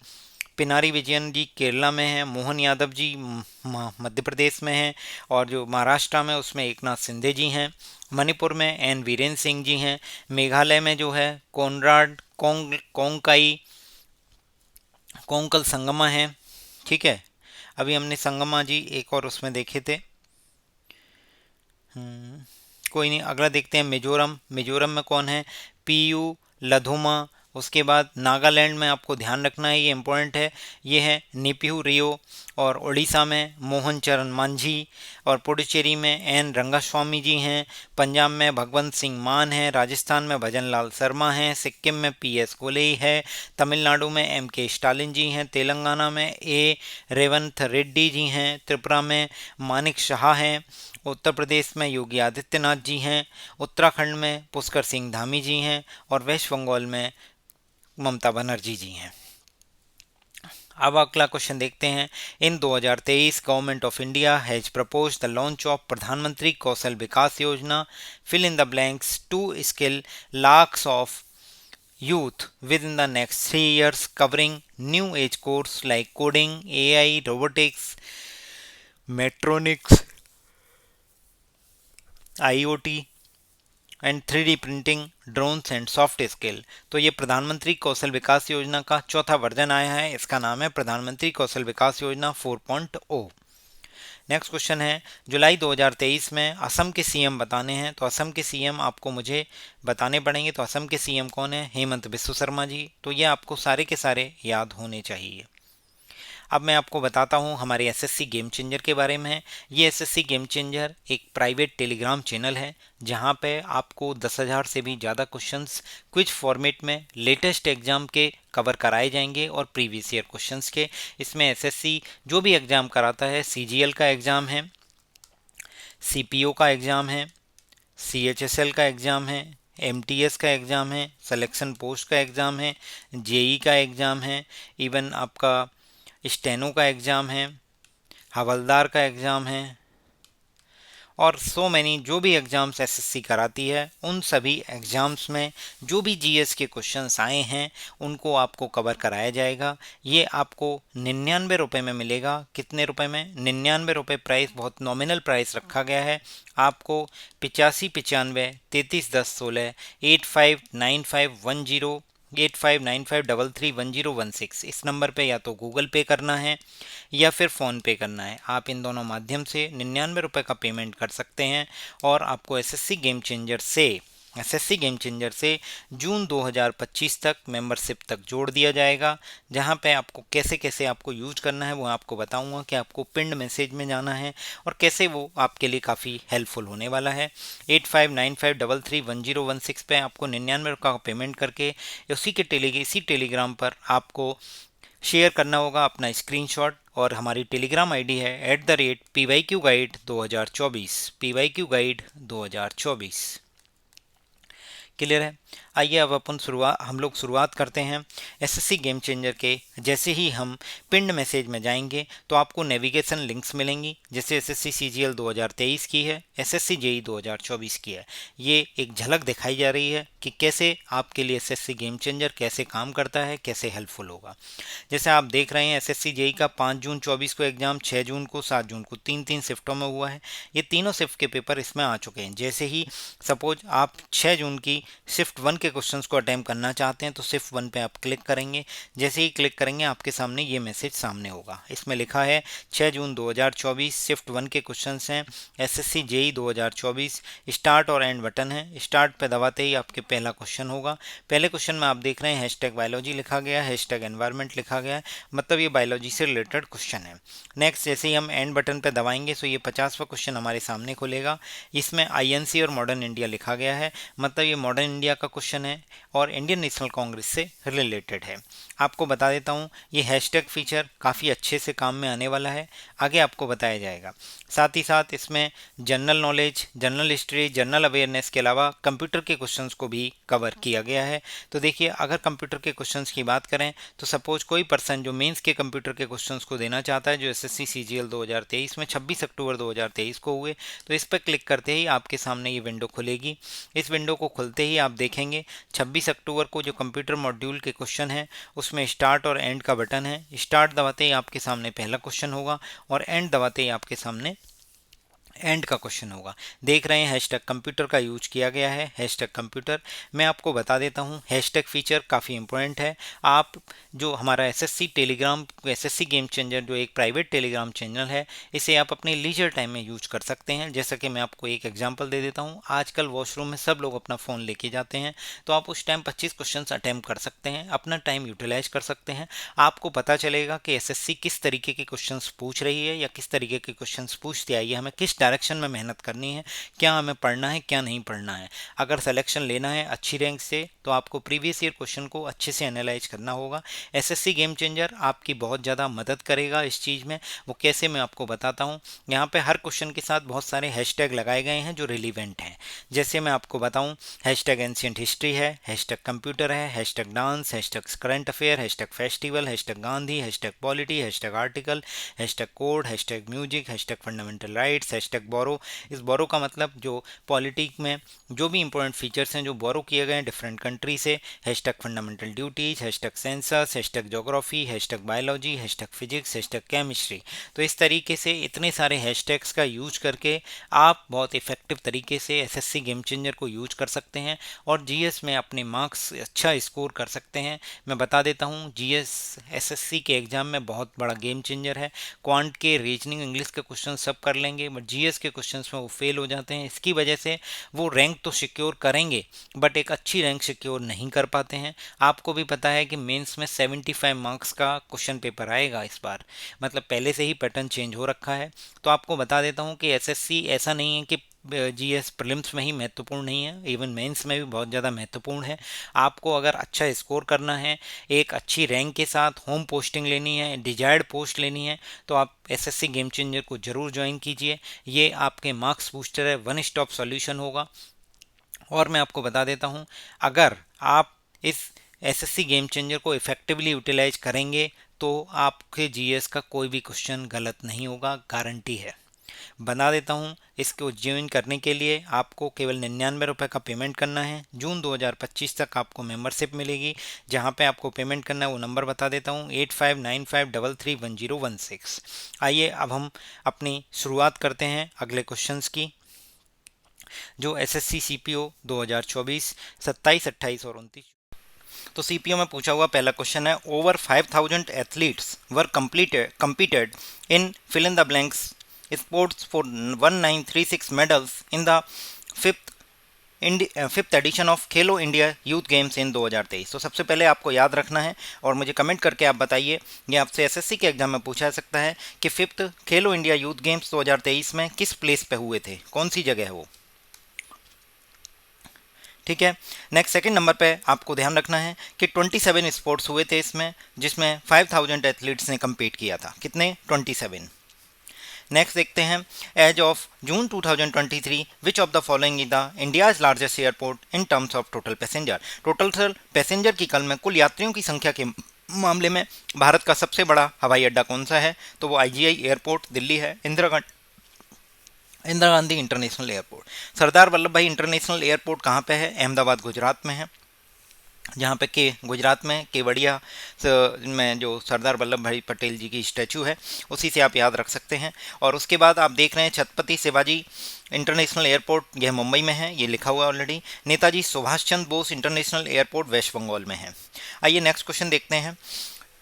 पिनारी विजयन जी केरला में हैं, मोहन यादव जी मध्य प्रदेश में हैं, और जो महाराष्ट्र में उसमें एकनाथ शिंदे जी हैं, मणिपुर में एन वीरेंद्र सिंह जी हैं, मेघालय में जो है कोनराड कोंकाई कोंकल संगमा हैं। ठीक है, अभी हमने संगमा जी एक और उसमें देखे थे। कोई नहीं, अगला देखते हैं मिजोरम। मिजोरम में कौन है? पीयू लधुमा। उसके बाद नागालैंड में आपको ध्यान रखना है, ये इम्पोर्टेंट है, ये है नेपिहू रियो। और उड़ीसा में मोहन चरण मांझी। और पुडुचेरी में एन रंगास्वामी जी हैं। पंजाब में भगवंत सिंह मान है। राजस्थान में भजन लाल शर्मा हैं। सिक्किम में पीएस गोलेई है। तमिलनाडु में एम के स्टालिन जी हैं। तेलंगाना में ए रेवंत रेड्डी जी हैं। त्रिपुरा में मानिक शाह हैं। उत्तर प्रदेश में योगी आदित्यनाथ जी हैं। उत्तराखंड में पुष्कर सिंह धामी जी हैं। और वेस्ट बंगाल में ममता बनर्जी जी हैं। अब अगला क्वेश्चन देखते हैं। In 2023 government of India has propose the launch of Pradhan Mantri Kaushal Vikas Yojana, fill in the blanks, to skill lakhs of youth within the next 3 years, covering new age course like coding, AI, robotics, metronics, IoT and 3D printing, drones and soft skill. तो ये प्रधानमंत्री कौशल विकास योजना का चौथा version आया है। इसका नाम है प्रधानमंत्री कौशल विकास योजना 4.0। नेक्स्ट क्वेश्चन है, जुलाई 2023 में असम के सीएम बताने हैं। तो असम के सीएम आपको मुझे बताने पड़ेंगे। तो असम के सीएम कौन है? हेमंत बिस्व शर्मा जी। तो ये आपको सारे के सारे याद होने चाहिए। अब मैं आपको बताता हूँ हमारे एसएससी गेम चेंजर के बारे में। ये एसएससी गेम चेंजर एक प्राइवेट टेलीग्राम चैनल है, जहाँ पे आपको 10,000 से भी ज़्यादा क्वेश्चंस क्विज फॉर्मेट में लेटेस्ट एग्जाम के कवर कराए जाएंगे और प्रीवियस ईयर क्वेश्चंस के। इसमें एसएससी जो भी एग्ज़ाम कराता है, सीजीएल का एग्ज़ाम है, सीपीओ का एग्ज़ाम है, सीएचएसएल का एग्ज़ाम है, एमटीएस का एग्ज़ाम है, सिलेक्शन पोस्ट का एग्ज़ाम है, जेई का एग्ज़ाम है, इवन आपका स्टेनो का एग्ज़ाम है, हवलदार का एग्ज़ाम है, और सो मैनी जो भी एग्ज़ाम्स एसएससी कराती है, उन सभी एग्ज़ाम्स में जो भी जीएस के क्वेश्चंस आए हैं उनको आपको कवर कराया जाएगा। ये आपको 99 रुपये में मिलेगा। कितने रुपए में? 99 रुपये प्राइस, बहुत नॉमिनल प्राइस रखा गया है। आपको 8595 331016 859510 8595331016 इस नंबर पे या तो गूगल पे करना है या फिर फ़ोन पे करना है। आप इन दोनों माध्यम से 99 रुपये का पेमेंट कर सकते हैं और आपको एसएससी गेम चेंजर से जून 2025 तक मेंबरशिप तक जोड़ दिया जाएगा, जहां पे आपको कैसे कैसे आपको यूज करना है वो आपको बताऊंगा कि आपको पिंड मैसेज में जाना है और कैसे वो आपके लिए काफ़ी हेल्पफुल होने वाला है। 8595331016 पे आपको 99 रुपये का पेमेंट करके इसी टेलीग्राम पर आपको शेयर करना होगा अपना स्क्रीनशॉट। और हमारी टेलीग्राम आईडी है @PYQ Guide 2024 PYQ Guide 2024। Clear है? आइए अब हम लोग शुरुआत करते हैं एसएससी गेम चेंजर के। जैसे ही हम पिंड मैसेज में जाएंगे तो आपको नेविगेशन लिंक्स मिलेंगी, जैसे एसएससी सीजीएल 2023 की है, एसएससी जेई 2024 की है। ये एक झलक दिखाई जा रही है कि कैसे आपके लिए एसएससी गेम चेंजर कैसे काम करता है, कैसे हेल्पफुल होगा। जैसे आप देख रहे हैं एसएससी जेई का 5 जून 24 को एग्जाम, 6 जून को, 7 जून को, 3 शिफ्टों में हुआ है। ये तीनों शिफ्ट के पेपर इसमें आ चुके हैं। जैसे ही सपोज आप 6 जून की शिफ्ट 1 के क्वेश्चंस को अटेम्प्ट करना चाहते हैं तो शिफ्ट 1 पे आप क्लिक करेंगे। जैसे ही क्लिक करेंगे आपके सामने ये मैसेज सामने होगा। इसमें लिखा है 6 जून 2024 शिफ्ट 1 के क्वेश्चंस हैं, एसएससी जेई 2024, स्टार्ट और एंड बटन है। स्टार्ट पे दबाते ही आपके पहला क्वेश्चन होगा। पहले क्वेश्चन में आप देख रहे हैं #बायोलॉजी लिखा गया है, #एनवायरमेंट लिखा गया है, मतलब ये बायोलॉजी से रिलेटेड क्वेश्चन है। नेक्स्ट जैसे ही हम एंड बटन पे दबाएंगे तो ये 50वां क्वेश्चन हमारे सामने खुलेगा। इसमें आईएनसी और मॉडर्न इंडिया लिखा गया है, मतलब ये मॉडर्न इंडिया का क्वेश्चन है और इंडियन नेशनल कांग्रेस से रिलेटेड है। आपको बता देता हूँ ये हैशटैग फीचर काफ़ी अच्छे से काम में आने वाला है, आगे आपको बताया जाएगा। साथ ही साथ इसमें general knowledge, general history, general awareness के अलावा कंप्यूटर के क्वेश्चंस को भी कवर किया गया है। तो देखिए, अगर कंप्यूटर के क्वेश्चंस की बात करें तो सपोज कोई पर्सन जो मेंस के कंप्यूटर के क्वेश्चंस को देना चाहता है, जो एसएससी सीजीएल 2023 में 26 अक्टूबर 2023 को हुए, तो इस पर क्लिक करते ही आपके सामने ये विंडो खुलेगी। इस विंडो को खुलते ही आप देखेंगे 26 अक्टूबर को जो कंप्यूटर मॉड्यूल के क्वेश्चन है उसमें स्टार्ट और एंड का बटन है। स्टार्ट दबाते ही आपके सामने पहला क्वेश्चन होगा और एंड दबाते ही आपके सामने एंड का क्वेश्चन होगा। देख रहे हैं हैशटैग कंप्यूटर का यूज किया गया है, हैशटैग कंप्यूटर। मैं आपको बता देता हूं हैशटैग फीचर काफ़ी इंपॉर्टेंट है। आप जो हमारा SSC Telegram, SSC game changer जो एक प्राइवेट टेलीग्राम चैनल है, इसे आप अपने लीजर टाइम में यूज कर सकते हैं। जैसा कि मैं आपको एक एग्जाम्पल दे देता हूँ, आजकल वॉशरूम में सब लोग अपना फ़ोन लेके जाते हैं, तो आप उस टाइम 25 क्वेश्चन अटैम्प्ट कर सकते हैं, अपना टाइम यूटिलाइज कर सकते हैं। आपको पता चलेगा कि एसएससी किस तरीके के क्वेश्चन पूछ रही है या किस तरीके के क्वेश्चन पूछती आई है, हमें किस डायरेक्शन में मेहनत करनी है, क्या हमें पढ़ना है क्या नहीं पढ़ना है। अगर सिलेक्शन लेना है अच्छी रैंक से तो आपको प्रीवियस ईयर क्वेश्चन को अच्छे से एनालाइज करना होगा। एसएससी गेम चेंजर आपकी बहुत ज़्यादा मदद करेगा इस चीज़ में। वो कैसे, मैं आपको बताता हूँ। यहाँ पे हर क्वेश्चन के साथ बहुत सारे हैशटैग लगाए गए हैं जो रिलीवेंट हैं। जैसे मैं आपको बताऊँ, हैशटैग एंशियंट हिस्ट्री है, हैशटैग कंप्यूटर है, hashtag dance, hashtag current affair, hashtag festival, hashtag Gandhi, hashtag polity, hashtag article, hashtag code, hashtag music, hashtag fundamental rights, hashtag Boro. इस बोरो का मतलब जो पॉलिटिक में जो भी इंपॉर्टेंट फीचर्स हैं जो बोरो किए गए हैं डिफरेंट कंट्री से, hashtag fundamental duties, hashtag census, hashtag geography, hashtag biology, hashtag physics, hashtag chemistry. तो इस तरीके से इतने सारे हैशटैग्स का यूज करके आप बहुत इफेक्टिव तरीके से एसएससी गेम चेंजर को यूज कर सकते हैं और जीएस में अपने मार्क्स अच्छा स्कोर कर सकते हैं। मैं बता देता हूँ, जीएस एसएससी के एग्जाम में बहुत बड़ा गेम चेंजर है। क्वांट के, रीजनिंग, इंग्लिश के क्वेश्चन सब कर लेंगे, बट जीएस के क्वेश्चंस में वो फेल हो जाते हैं। इसकी वजह से वो रैंक तो सिक्योर करेंगे बट एक अच्छी रैंक सिक्योर नहीं कर पाते हैं। आपको भी पता है कि मेंस में 75 मार्क्स का क्वेश्चन पेपर आएगा इस बार, मतलब पहले से ही पैटर्न चेंज हो रखा है। तो आपको बता देता हूँ कि एसएससी ऐसा नहीं है कि जीएस प्रीलिम्स में ही महत्वपूर्ण नहीं है, इवन मेंस में भी बहुत ज़्यादा महत्वपूर्ण है। आपको अगर अच्छा स्कोर करना है, एक अच्छी रैंक के साथ होम पोस्टिंग लेनी है, डिजायर्ड पोस्ट लेनी है, तो आप एसएससी गेम चेंजर को ज़रूर ज्वाइन कीजिए। ये आपके मार्क्स बूस्टर है, वन स्टॉप सॉल्यूशन होगा। और मैं आपको बता देता हूँ, अगर आप इस एसएससी गेम चेंजर को इफेक्टिवली यूटिलाइज करेंगे तो आपके जीएस का कोई भी क्वेश्चन गलत नहीं होगा, गारंटी है। बना देता हूँ, इसको ज्वाइन करने के लिए आपको केवल 99 रुपये का पेमेंट करना है। जून 2025 तक आपको मेंबरशिप मिलेगी। जहाँ पे आपको पेमेंट करना है वो नंबर बता देता हूँ, 8595331016। आइए अब हम अपनी शुरुआत करते हैं अगले क्वेश्चंस की, जो एसएससी सीपीओ 2024 27, 28 और 29। तो सीपीओ में पूछा हुआ पहला क्वेश्चन है, over 5000 athletes were competed in fill in the blanks sports for 1936 medals in the fifth edition of Khelo India youth games इन 2023। तो सबसे पहले आपको याद रखना है और मुझे कमेंट करके आप बताइए, ये आपसे एसएससी के एग्जाम में पूछा जा सकता है कि फिफ्थ खेलो इंडिया यूथ गेम्स 2023 में किस प्लेस पे हुए थे, कौन सी जगह है वो। ठीक है। नेक्स्ट सेकंड नंबर पे आपको ध्यान रखना है कि 27 स्पोर्ट्स हुए थे इसमें, जिसमें 5000 एथलीट्स ने कम्पीट किया था। कितने? 27। नेक्स्ट देखते हैं, as of June 2023 which of the following is the India's largest airport in terms of total passenger. Total passenger की कल में कुल यात्रियों की संख्या के मामले में भारत का सबसे बड़ा हवाई अड्डा कौन सा है? तो वो आईजीआई एयरपोर्ट दिल्ली है, इंदिरा गांधी इंटरनेशनल एयरपोर्ट। सरदार वल्लभ भाई इंटरनेशनल एयरपोर्ट कहाँ पे है? अहमदाबाद गुजरात में है, जहाँ पे गुजरात में केवड़िया में जो सरदार वल्लभ भाई पटेल जी की स्टैचू है उसी से आप याद रख सकते हैं। और उसके बाद आप देख रहे हैं छत्रपति शिवाजी इंटरनेशनल एयरपोर्ट, यह मुंबई में है, ये लिखा हुआ है already. Netaji Subhash Chandra Bose international airport West Bengal में है। आइए नेक्स्ट क्वेश्चन देखते हैं।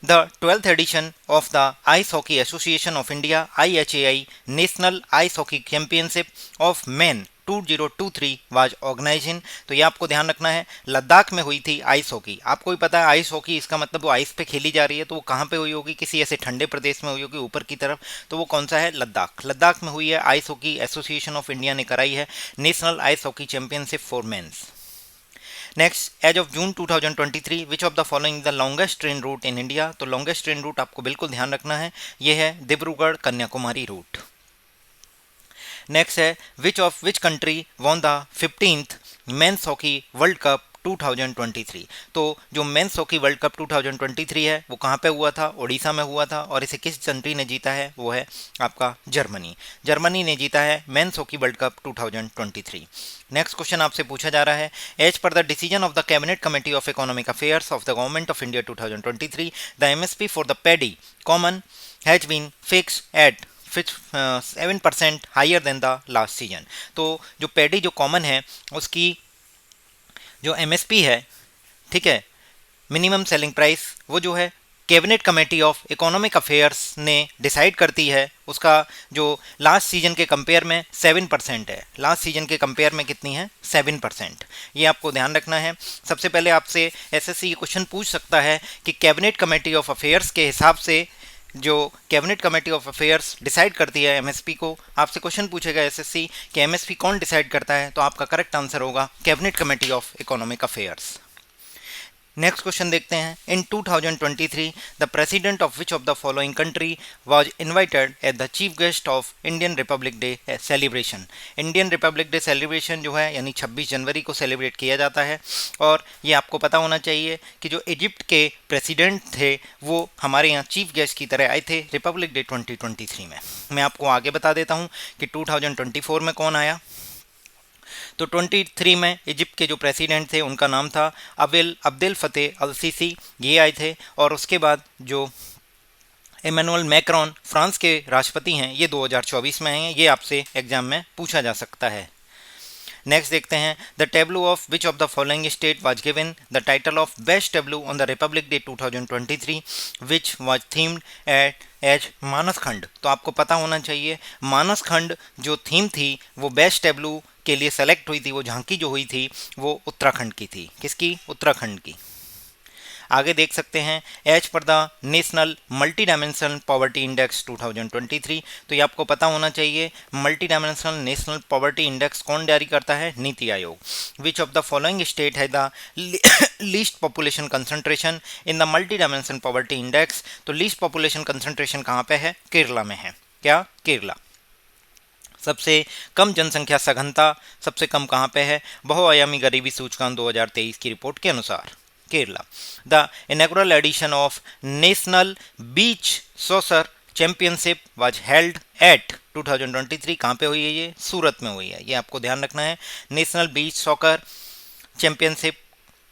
The 12th edition of the ice hockey association of India IHAI national ice hockey championship of men 2023 was organising. तो ये आपको ध्यान रखना है, लद्दाख में हुई थी आइस हॉकी। आपको भी पता है आइस हॉकी, इसका मतलब वो आइस पे खेली जा रही है, तो वो कहाँ पे हुई होगी? किसी ऐसे ठंडे प्रदेश में हुई होगी ऊपर की तरफ, तो वो कौन सा है? लद्दाख। लद्दाख में हुई है ice hockey, association of India ने कराई है national ice hockey championship for mens. Next, as of June 2023 which of the following the longest train route in India. तो लॉन्गेस्ट ट्रेन रूट आपको बिल्कुल ध्यान रखना है, ये है डिब्रूगढ़ कन्याकुमारी रूट। नेक्स्ट है which country won the 15th mains hockey world cup 2023। तो जो मेंस हॉकी वर्ल्ड कप 2023 है वो कहाँ पे हुआ था, उड़ीसा में हुआ था, और इसे किस कंट्री ने जीता है, वो है आपका जर्मनी। जर्मनी ने जीता है mens hockey world cup 2023। Next question आपसे पूछा जा रहा है, as per the decision of the cabinet committee of economic affairs of the government of India 2023 the MSP for the paddy common has been fixed at 7% higher than the last season. तो जो paddy जो common है उसकी जो MSP है, ठीक है, minimum selling price, वो जो है cabinet committee of economic affairs ने डिसाइड करती है, उसका जो लास्ट सीजन के कंपेयर में 7% है। लास्ट सीजन के कंपेयर में कितनी है, 7%। ये आपको ध्यान रखना है। सबसे पहले आपसे एसएससी ये क्वेश्चन पूछ सकता है कि कैबिनेट कमेटी ऑफ अफेयर्स के हिसाब से जो cabinet committee of affairs decide करती है एमएसपी को, आपसे क्वेश्चन पूछेगा एसएससी कि एमएसपी कौन डिसाइड करता है, तो आपका करेक्ट आंसर होगा cabinet committee of economic affairs. Next question देखते हैं, in 2023 the president of which of the following country was invited as the chief guest of Indian republic day celebration. Indian republic day celebration जो है यानी 26 जनवरी को celebrate किया जाता है, और ये आपको पता होना चाहिए कि जो इजिप्ट के प्रेसिडेंट थे वो हमारे यहाँ चीफ गेस्ट की तरह आए थे रिपब्लिक डे 2023 में। मैं आपको आगे बता देता हूँ कि 2024 में कौन आया। तो 23 में इजिप्ट के जो प्रेसिडेंट थे उनका नाम था अब्देल फतेह अल सीसी, ये आए थे। और उसके बाद जो इमैनुअल मैक्रॉन फ्रांस के राष्ट्रपति हैं, ये 2024 में हैं। ये आपसे एग्जाम में पूछा जा सकता है। नेक्स्ट देखते हैं, the tableau of which of the following state was given the title of best tableau on the Republic Day 2023 which was themed at as Manas Khand. तो आपको पता होना चाहिए मानस खंड जो थीम थी वो बेस्ट टेबलू के लिए सेलेक्ट हुई थी, वो झांकी जो हुई थी वो उत्तराखंड की थी। किसकी, उत्तराखंड की। आगे देख सकते हैं, as per the national multi dimensional poverty index 2023। तो ये आपको पता होना चाहिए, multi dimensional national poverty index कौन जारी करता है, NITI Aayog. Which of the following state है the least population concentration in the multi dimensional poverty index. तो लीस्ट पॉपुलेशन कंसंट्रेशन कहाँ पे है, केरला में है। क्या, केरला। सबसे कम जनसंख्या सघनता सबसे कम कहाँ पे है, बहुआयामी गरीबी सूचकांक 2023 की रिपोर्ट के अनुसार Kerala. The inaugural edition of national beach soccer championship was held at 2023। कहाँ पे हुई है, ये सूरत में हुई है। ये आपको ध्यान रखना है। नेशनल बीच सॉकर चैंपियनशिप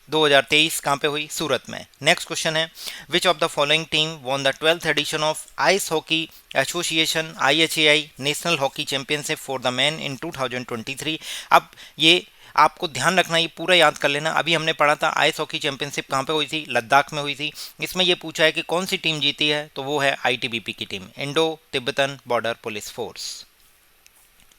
2023 कहाँ पे हुई, सूरत में। नेक्स्ट क्वेश्चन है, which of the following team won the 12th edition of ice hockey association IHAI national hockey championship for the man in 2023। अब ये आपको ध्यान रखना, ये पूरा याद कर लेना। अभी हमने पढ़ा था आइस हॉकी चैंपियनशिप कहाँ पे हुई थी, लद्दाख में हुई थी। इसमें ये पूछा है कि कौन सी टीम जीती है, तो वो है ITBP की team, Indo Tibetan border police force.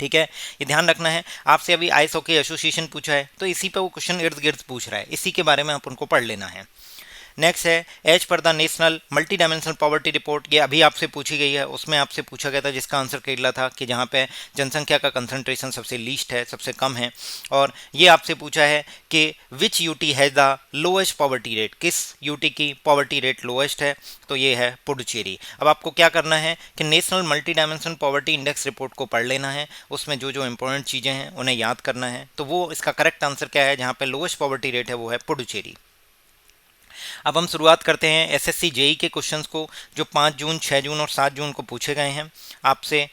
ठीक है, ये ध्यान रखना है। आपसे अभी आइस हॉकी एसोसिएशन पूछा है तो इसी पे वो क्वेश्चन इर्द गिर्द पूछ रहा है, इसी के बारे में आप उनको पढ़ लेना है। नेक्स्ट है, as per the national multi dimensional poverty report. ये अभी आपसे पूछी गई है, उसमें आपसे पूछा गया था जिसका आंसर केरला था, कि जहाँ पे जनसंख्या का कंसंट्रेशन सबसे लीस्ट है, सबसे कम है। और ये आपसे पूछा है कि which UT has the lowest poverty rate, किस यूटी की पॉवर्टी रेट लोएस्ट है, तो ये है पुडुचेरी। अब आपको क्या करना है कि national multi dimensional poverty index report को पढ़ लेना है, उसमें जो जो इंपॉर्टेंट चीज़ें हैं उन्हें याद करना है। तो वो इसका करेक्ट आंसर क्या है, जहाँ पे लोएस्ट पॉवर्टी रेट है वो है पुडुचेरी। अब हम शुरुआत करते हैं एसएससी जेई के क्वेश्चंस को, जो 5 जून, 6 जून और 7 जून को पूछे गए हैं आपसे।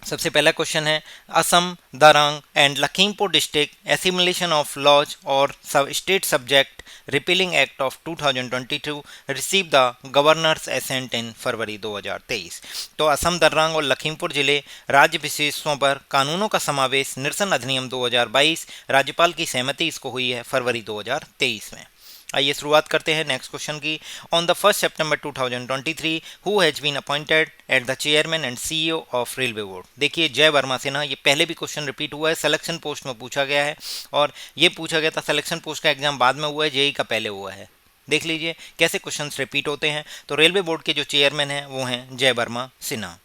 सबसे पहला क्वेश्चन है, Assam, Darrang and Lakhimpur district assimilation of laws और state subject repealing act of 2022 receive the governor's assent in February 2023। तो असम, दरंग और लखीमपुर जिले राज्य विशेषों पर कानूनों का समावेश निरसन अधिनियम 2022 राज्यपाल की सहमति इसको हुई है फरवरी 2023 में। आइए शुरुआत करते हैं नेक्स्ट क्वेश्चन की। On the 1 September 2023 who has been appointed at the chairman and CEO of railway board. देखिए, जय वर्मा सिन्हा, ये पहले भी क्वेश्चन रिपीट हुआ है, सिलेक्शन पोस्ट में पूछा गया है, और ये पूछा गया था सिलेक्शन पोस्ट का एग्जाम बाद में हुआ है, जेई का पहले हुआ है। देख लीजिए कैसे क्वेश्चन रिपीट होते हैं। तो रेलवे बोर्ड के जो चेयरमैन हैं वो हैं जय वर्मा सिन्हा।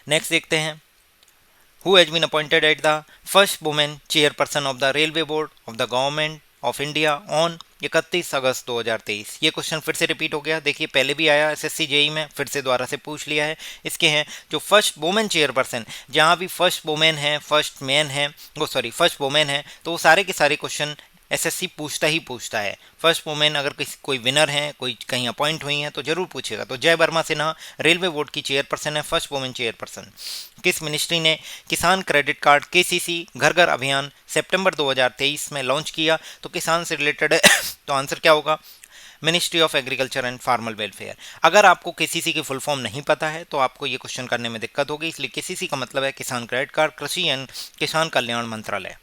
नेक्स्ट देखते हैं, who has been appointed as the first woman chairperson of the Railway Board of the Government of India on 31 अगस्त 2023। ये क्वेश्चन फिर से रिपीट हो गया, देखिए पहले भी आया एसएससी जेई में, फिर से दोबारा से पूछ लिया है। इसके हैं जो फर्स्ट वुमेन चेयरपर्सन, जहाँ भी फर्स्ट वुमेन है, फर्स्ट मैन है, वो सॉरी फर्स्ट वुमेन है, तो वो सारे के सारे क्वेश्चन एसएससी पूछता ही पूछता है। फर्स्ट वुमेन अगर किसी कोई विनर है, कोई कहीं अपॉइंट हुई हैं तो जरूर पूछेगा। तो जय वर्मा सिन्हा रेलवे बोर्ड की चेयरपर्सन है, फर्स्ट वुमेन चेयरपर्सन। किस मिनिस्ट्री ने किसान क्रेडिट कार्ड केसीसी घर घर अभियान सितंबर 2023 में लॉन्च किया? तो किसान से रिलेटेड है तो आंसर क्या होगा? Ministry of agriculture and farmer welfare. अगर आपको केसीसी की फुल फॉर्म नहीं पता है तो आपको ये क्वेश्चन करने में दिक्कत होगी, इसलिए केसीसी का मतलब है किसान क्रेडिट कार्ड, कृषि एंड किसान कल्याण मंत्रालय।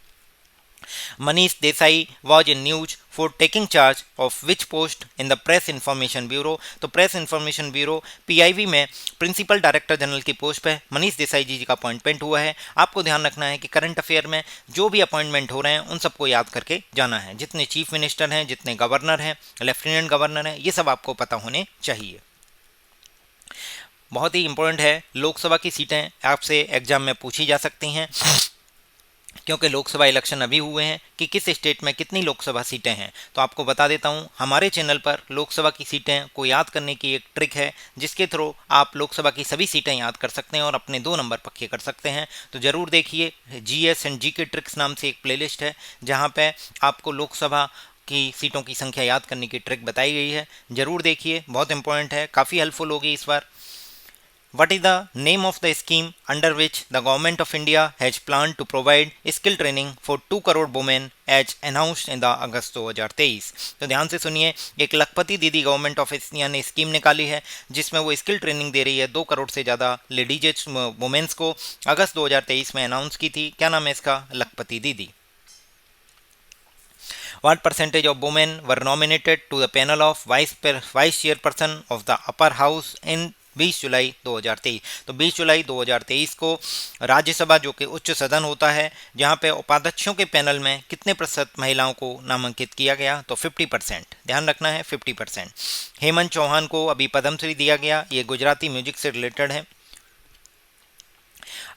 Manish Desai was in news for taking charge of which post in the Press Information Bureau? तो प्रेस इन्फॉर्मेशन ब्यूरो पीआईबी में प्रिंसिपल डायरेक्टर जनरल की पोस्ट पे मनीष देसाई जी का अपॉइंटमेंट हुआ है। आपको ध्यान रखना है कि करंट अफेयर में जो भी अपॉइंटमेंट हो रहे हैं उन सबको याद करके जाना है। जितने चीफ मिनिस्टर हैं, जितने गवर्नर हैं, लेफ्टिनेंट गवर्नर हैं, ये सब आपको पता होने चाहिए। बहुत ही इंपॉर्टेंट है, लोकसभा की सीटें आपसे एग्जाम में पूछी जा सकती हैं, क्योंकि लोकसभा इलेक्शन अभी हुए हैं कि किस स्टेट में कितनी लोकसभा सीटें हैं। तो आपको बता देता हूं, हमारे चैनल पर लोकसभा की सीटें को याद करने की एक ट्रिक है, जिसके थ्रू आप लोकसभा की सभी सीटें याद कर सकते हैं और अपने 2 नंबर पक्के कर सकते हैं। तो ज़रूर देखिए, जीएस एंड जीके ट्रिक्स नाम से एक प्लेलिस्ट है जहाँ पे आपको लोकसभा की सीटों की संख्या याद करने की ट्रिक बताई गई है। ज़रूर देखिए, बहुत इंपॉर्टेंट है, काफ़ी हेल्पफुल होगी इस बार। What is the name of the scheme under which the Government of India has planned to provide skill training for 2 crore women as announced in the अगस्त 2023? तो ध्यान से सुनिए, एक लखपति दीदी गवर्नमेंट ऑफ इंडिया ने स्कीम निकाली है जिसमें वो स्किल ट्रेनिंग दे रही है 2 करोड़ से ज़्यादा लेडीज वुमेन्स को। अगस्त 2023 में अनाउंस की थी। क्या नाम है इसका? लखपति दीदी। What percentage of women were nominated to the panel of vice chairperson of the upper house in 20 जुलाई 2023? तो 20 जुलाई 2023 को राज्यसभा, जो कि उच्च सदन होता है, जहां पे उपाध्यक्षों के पैनल में कितने प्रतिशत महिलाओं को नामांकित किया गया? तो 50%। ध्यान रखना है, 50%। हेमंत चौहान को अभी पद्मश्री दिया गया, ये गुजराती म्यूजिक से रिलेटेड है।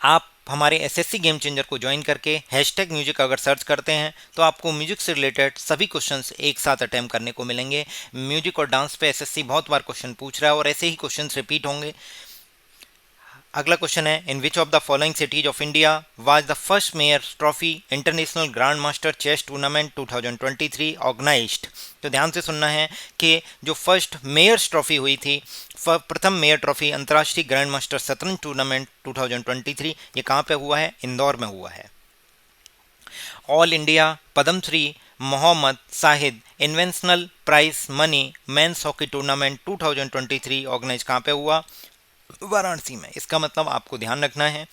आप हमारे एसएससी गेम चेंजर को ज्वाइन करके हैशटैग म्यूजिक अगर सर्च करते हैं तो आपको म्यूजिक से रिलेटेड सभी क्वेश्चंस एक साथ अटेम्प्ट करने को मिलेंगे। म्यूजिक और डांस पे एसएससी बहुत बार क्वेश्चन पूछ रहा है और ऐसे ही क्वेश्चंस रिपीट होंगे। अगला क्वेश्चन है, in which of the following cities of India was the first mayor trophy international grand master chess tournament 2023 organised? तो ध्यान से सुनना है कि जो फर्स्ट मेयर्स ट्रॉफी हुई थी, प्रथम मेयर ट्रॉफी अंतर्राष्ट्रीय ग्रैंड मास्टर शतरंज टूर्नामेंट 2023, ये कहाँ पे हुआ है? इंदौर में हुआ है। All India Padmashri Mohammad Shahid invitational prize money men's hockey tournament 2023 organise कहाँ पे हुआ? वाराणसी में। इसका मतलब आपको ध्यान रखना है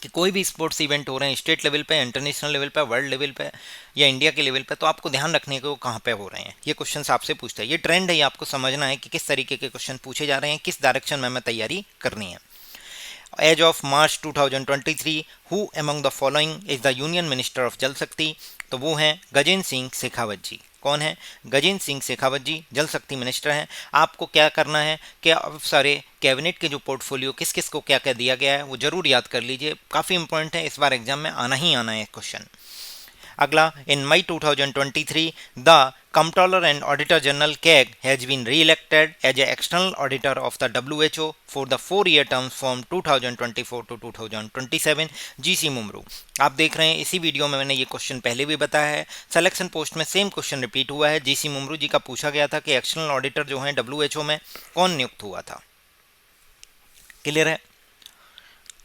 कि कोई भी स्पोर्ट्स इवेंट हो रहे हैं स्टेट लेवल पे, इंटरनेशनल लेवल पे, वर्ल्ड लेवल पे या इंडिया के लेवल पे, तो आपको ध्यान रखने के वो कहाँ पे हो रहे हैं। ये क्वेश्चन आपसे पूछता है, ये ट्रेंड है, ये आपको समझना है कि किस तरीके के क्वेश्चन पूछे जा रहे हैं, किस डायरेक्शन में हमें तैयारी करनी है। As of March 2023 who among the following is the union minister of Jal Shakti? तो वो हैं गजेंद्र सिंह शेखावत जी। कौन है? गजेंद्र सिंह शेखावत जी जल शक्ति मिनिस्टर हैं। आपको क्या करना है कि अब सारे कैबिनेट के जो पोर्टफोलियो किस किस को क्या क्या दिया गया है वो जरूर याद कर लीजिए, काफ़ी इंपॉर्टेंट है, इस बार एग्जाम में आना ही आना है क्वेश्चन। अगला, in May 2023 the controller and auditor general CAG has been reelected as a external auditor of the WHO for the 4-year term from 2024 to 2027 GC Murmu. आप देख रहे हैं इसी वीडियो में मैंने ये क्वेश्चन पहले भी बताया है, सिलेक्शन पोस्ट में सेम क्वेश्चन रिपीट हुआ है। GC मुमरू जी का पूछा गया था कि एक्सटर्नल ऑडिटर जो है WHO में कौन नियुक्त हुआ था। क्लियर है?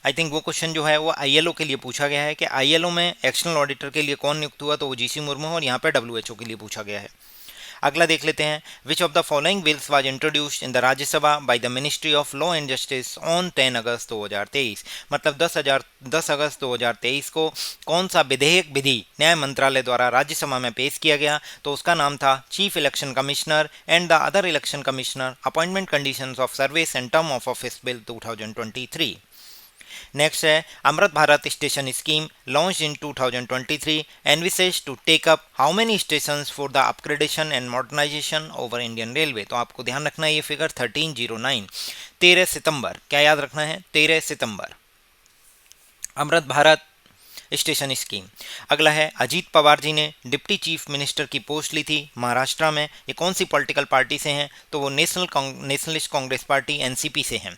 आई थिंक वो क्वेश्चन जो है वो ILO के लिए पूछा गया है कि ILO में एक्सटर्नल ऑडिटर के लिए कौन नियुक्त हुआ, तो वो GC मुर्मू और यहाँ पे WHO के लिए पूछा गया है। अगला देख लेते हैं, विच of the following bills was introduced in the Rajya Sabha by the ministry of law and justice on 10 अगस्त 2023? मतलब 10 अगस्त 2023 को कौन सा विधेयक विधि न्याय मंत्रालय द्वारा राज्यसभा में पेश किया गया? तो उसका नाम था chief election commissioner and the other election commissioner appointment conditions of service and term of office bill 2023। Next है, Amrit Bharat station scheme launch in 2023 envisages to take up how many stations for the upgradation and modernisation over Indian railway? तो आपको ध्यान रखना है ये figure 1309 13 सितंबर, क्या याद रखना है? 13 सितंबर। अमृत भारत स्टेशन स्कीम। अगला है अजीत पवार जी ने डिप्टी चीफ मिनिस्टर की पोस्ट ली थी महाराष्ट्र में, ये कौन सी पॉलिटिकल पार्टी से हैं, तो वो नेशनलिस्ट कांग्रेस पार्टी एनसीपी से हैं।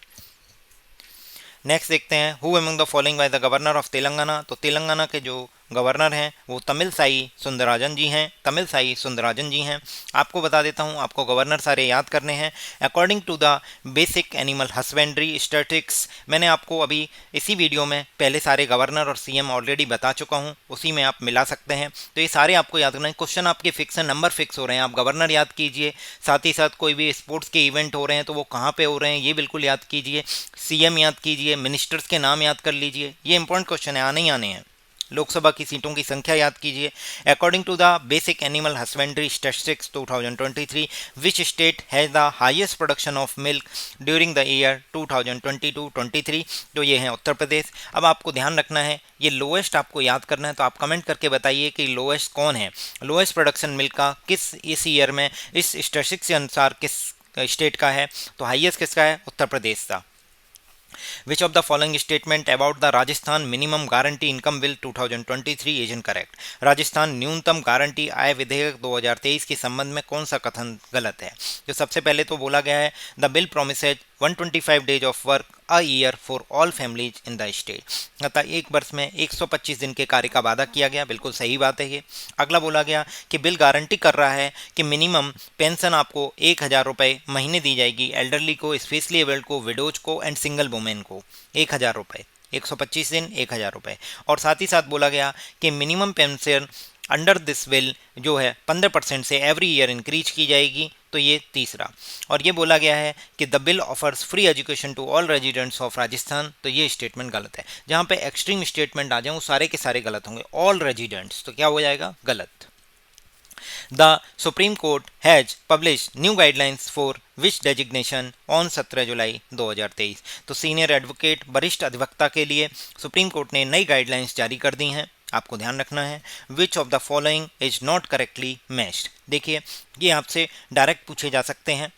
नेक्स्ट देखते हैं who among the following by the governor of Telangana, तो तेलंगाना के जो गवर्नर हैं वो तमिलसाई सुंदरराजन जी हैं, तमिलसाई सुंदरराजन जी हैं। आपको बता देता हूं, आपको गवर्नर सारे याद करने हैं। According to the basic animal husbandry statistics, मैंने आपको अभी इसी वीडियो में पहले सारे गवर्नर और सीएम ऑलरेडी बता चुका हूं, उसी में आप मिला सकते हैं। तो ये सारे आपको याद करना है। क्वेश्चन आपके फिक्स है, नंबर फिक्स हो रहे हैं, आप गवर्नर याद कीजिए, साथ ही साथ कोई भी स्पोर्ट्स के इवेंट हो रहे हैं तो वो कहाँ पे हो रहे हैं ये बिल्कुल याद कीजिए, सीएम याद कीजिए, मिनिस्टर्स के नाम याद कर लीजिए, ये इंपॉर्टेंट क्वेश्चन है, आने ही आने हैं। लोकसभा की सीटों की संख्या याद कीजिए। According to the basic animal husbandry statistics 2023, which state has the highest production of milk during the year 2022-23, तो ये है उत्तर प्रदेश। अब आपको ध्यान रखना है, ये लोएस्ट आपको याद करना है, तो आप कमेंट करके बताइए कि लोएस्ट कौन है, लोएस्ट प्रोडक्शन मिल्क का किस इस ईयर में इस स्टैटिस्टिक्स के अनुसार किस स्टेट का है, तो हाईएस्ट किसका है, उत्तर प्रदेश का। Which of the following statement about the Rajasthan minimum guarantee income bill 2023 is incorrect? Rajasthan न्यूनतम गारंटी आय विधेयक 2023 के संबंध में कौन सा कथन गलत है? जो सबसे पहले तो बोला गया है the bill promises 125 days of work a year for all families in the state, अतः एक वर्ष में 125 दिन के कार्य का वादा किया गया, बिल्कुल सही बात है ये। अगला बोला गया कि बिल गारंटी कर रहा है कि मिनिमम पेंशन आपको 1000 रुपये महीने दी जाएगी, एल्डरली को, स्पेशली एबल्ड को, विडोज को एंड सिंगल वुमेन को 1000 रुपये, 125 दिन 1000 रुपये। और साथ ही साथ बोला गया कि minimum pension under this bill जो है 15% से एवरी ईयर इंक्रीज की जाएगी, तो ये तीसरा। और ये बोला गया है कि the bill offers free education to all residents of Rajasthan, तो ये स्टेटमेंट गलत है। जहाँ पे एक्सट्रीम स्टेटमेंट आ जाए वो सारे के सारे गलत होंगे। ऑल रेजिडेंट्स तो क्या हो जाएगा, गलत। The Supreme Court has published new guidelines for which designation on 17 जुलाई 2023, तो सीनियर एडवोकेट वरिष्ठ अधिवक्ता के लिए सुप्रीम कोर्ट ने नई गाइडलाइंस जारी कर दी हैं। आपको ध्यान रखना है which of the following is not correctly matched. देखिए ये आपसे डायरेक्ट पूछे जा सकते हैं,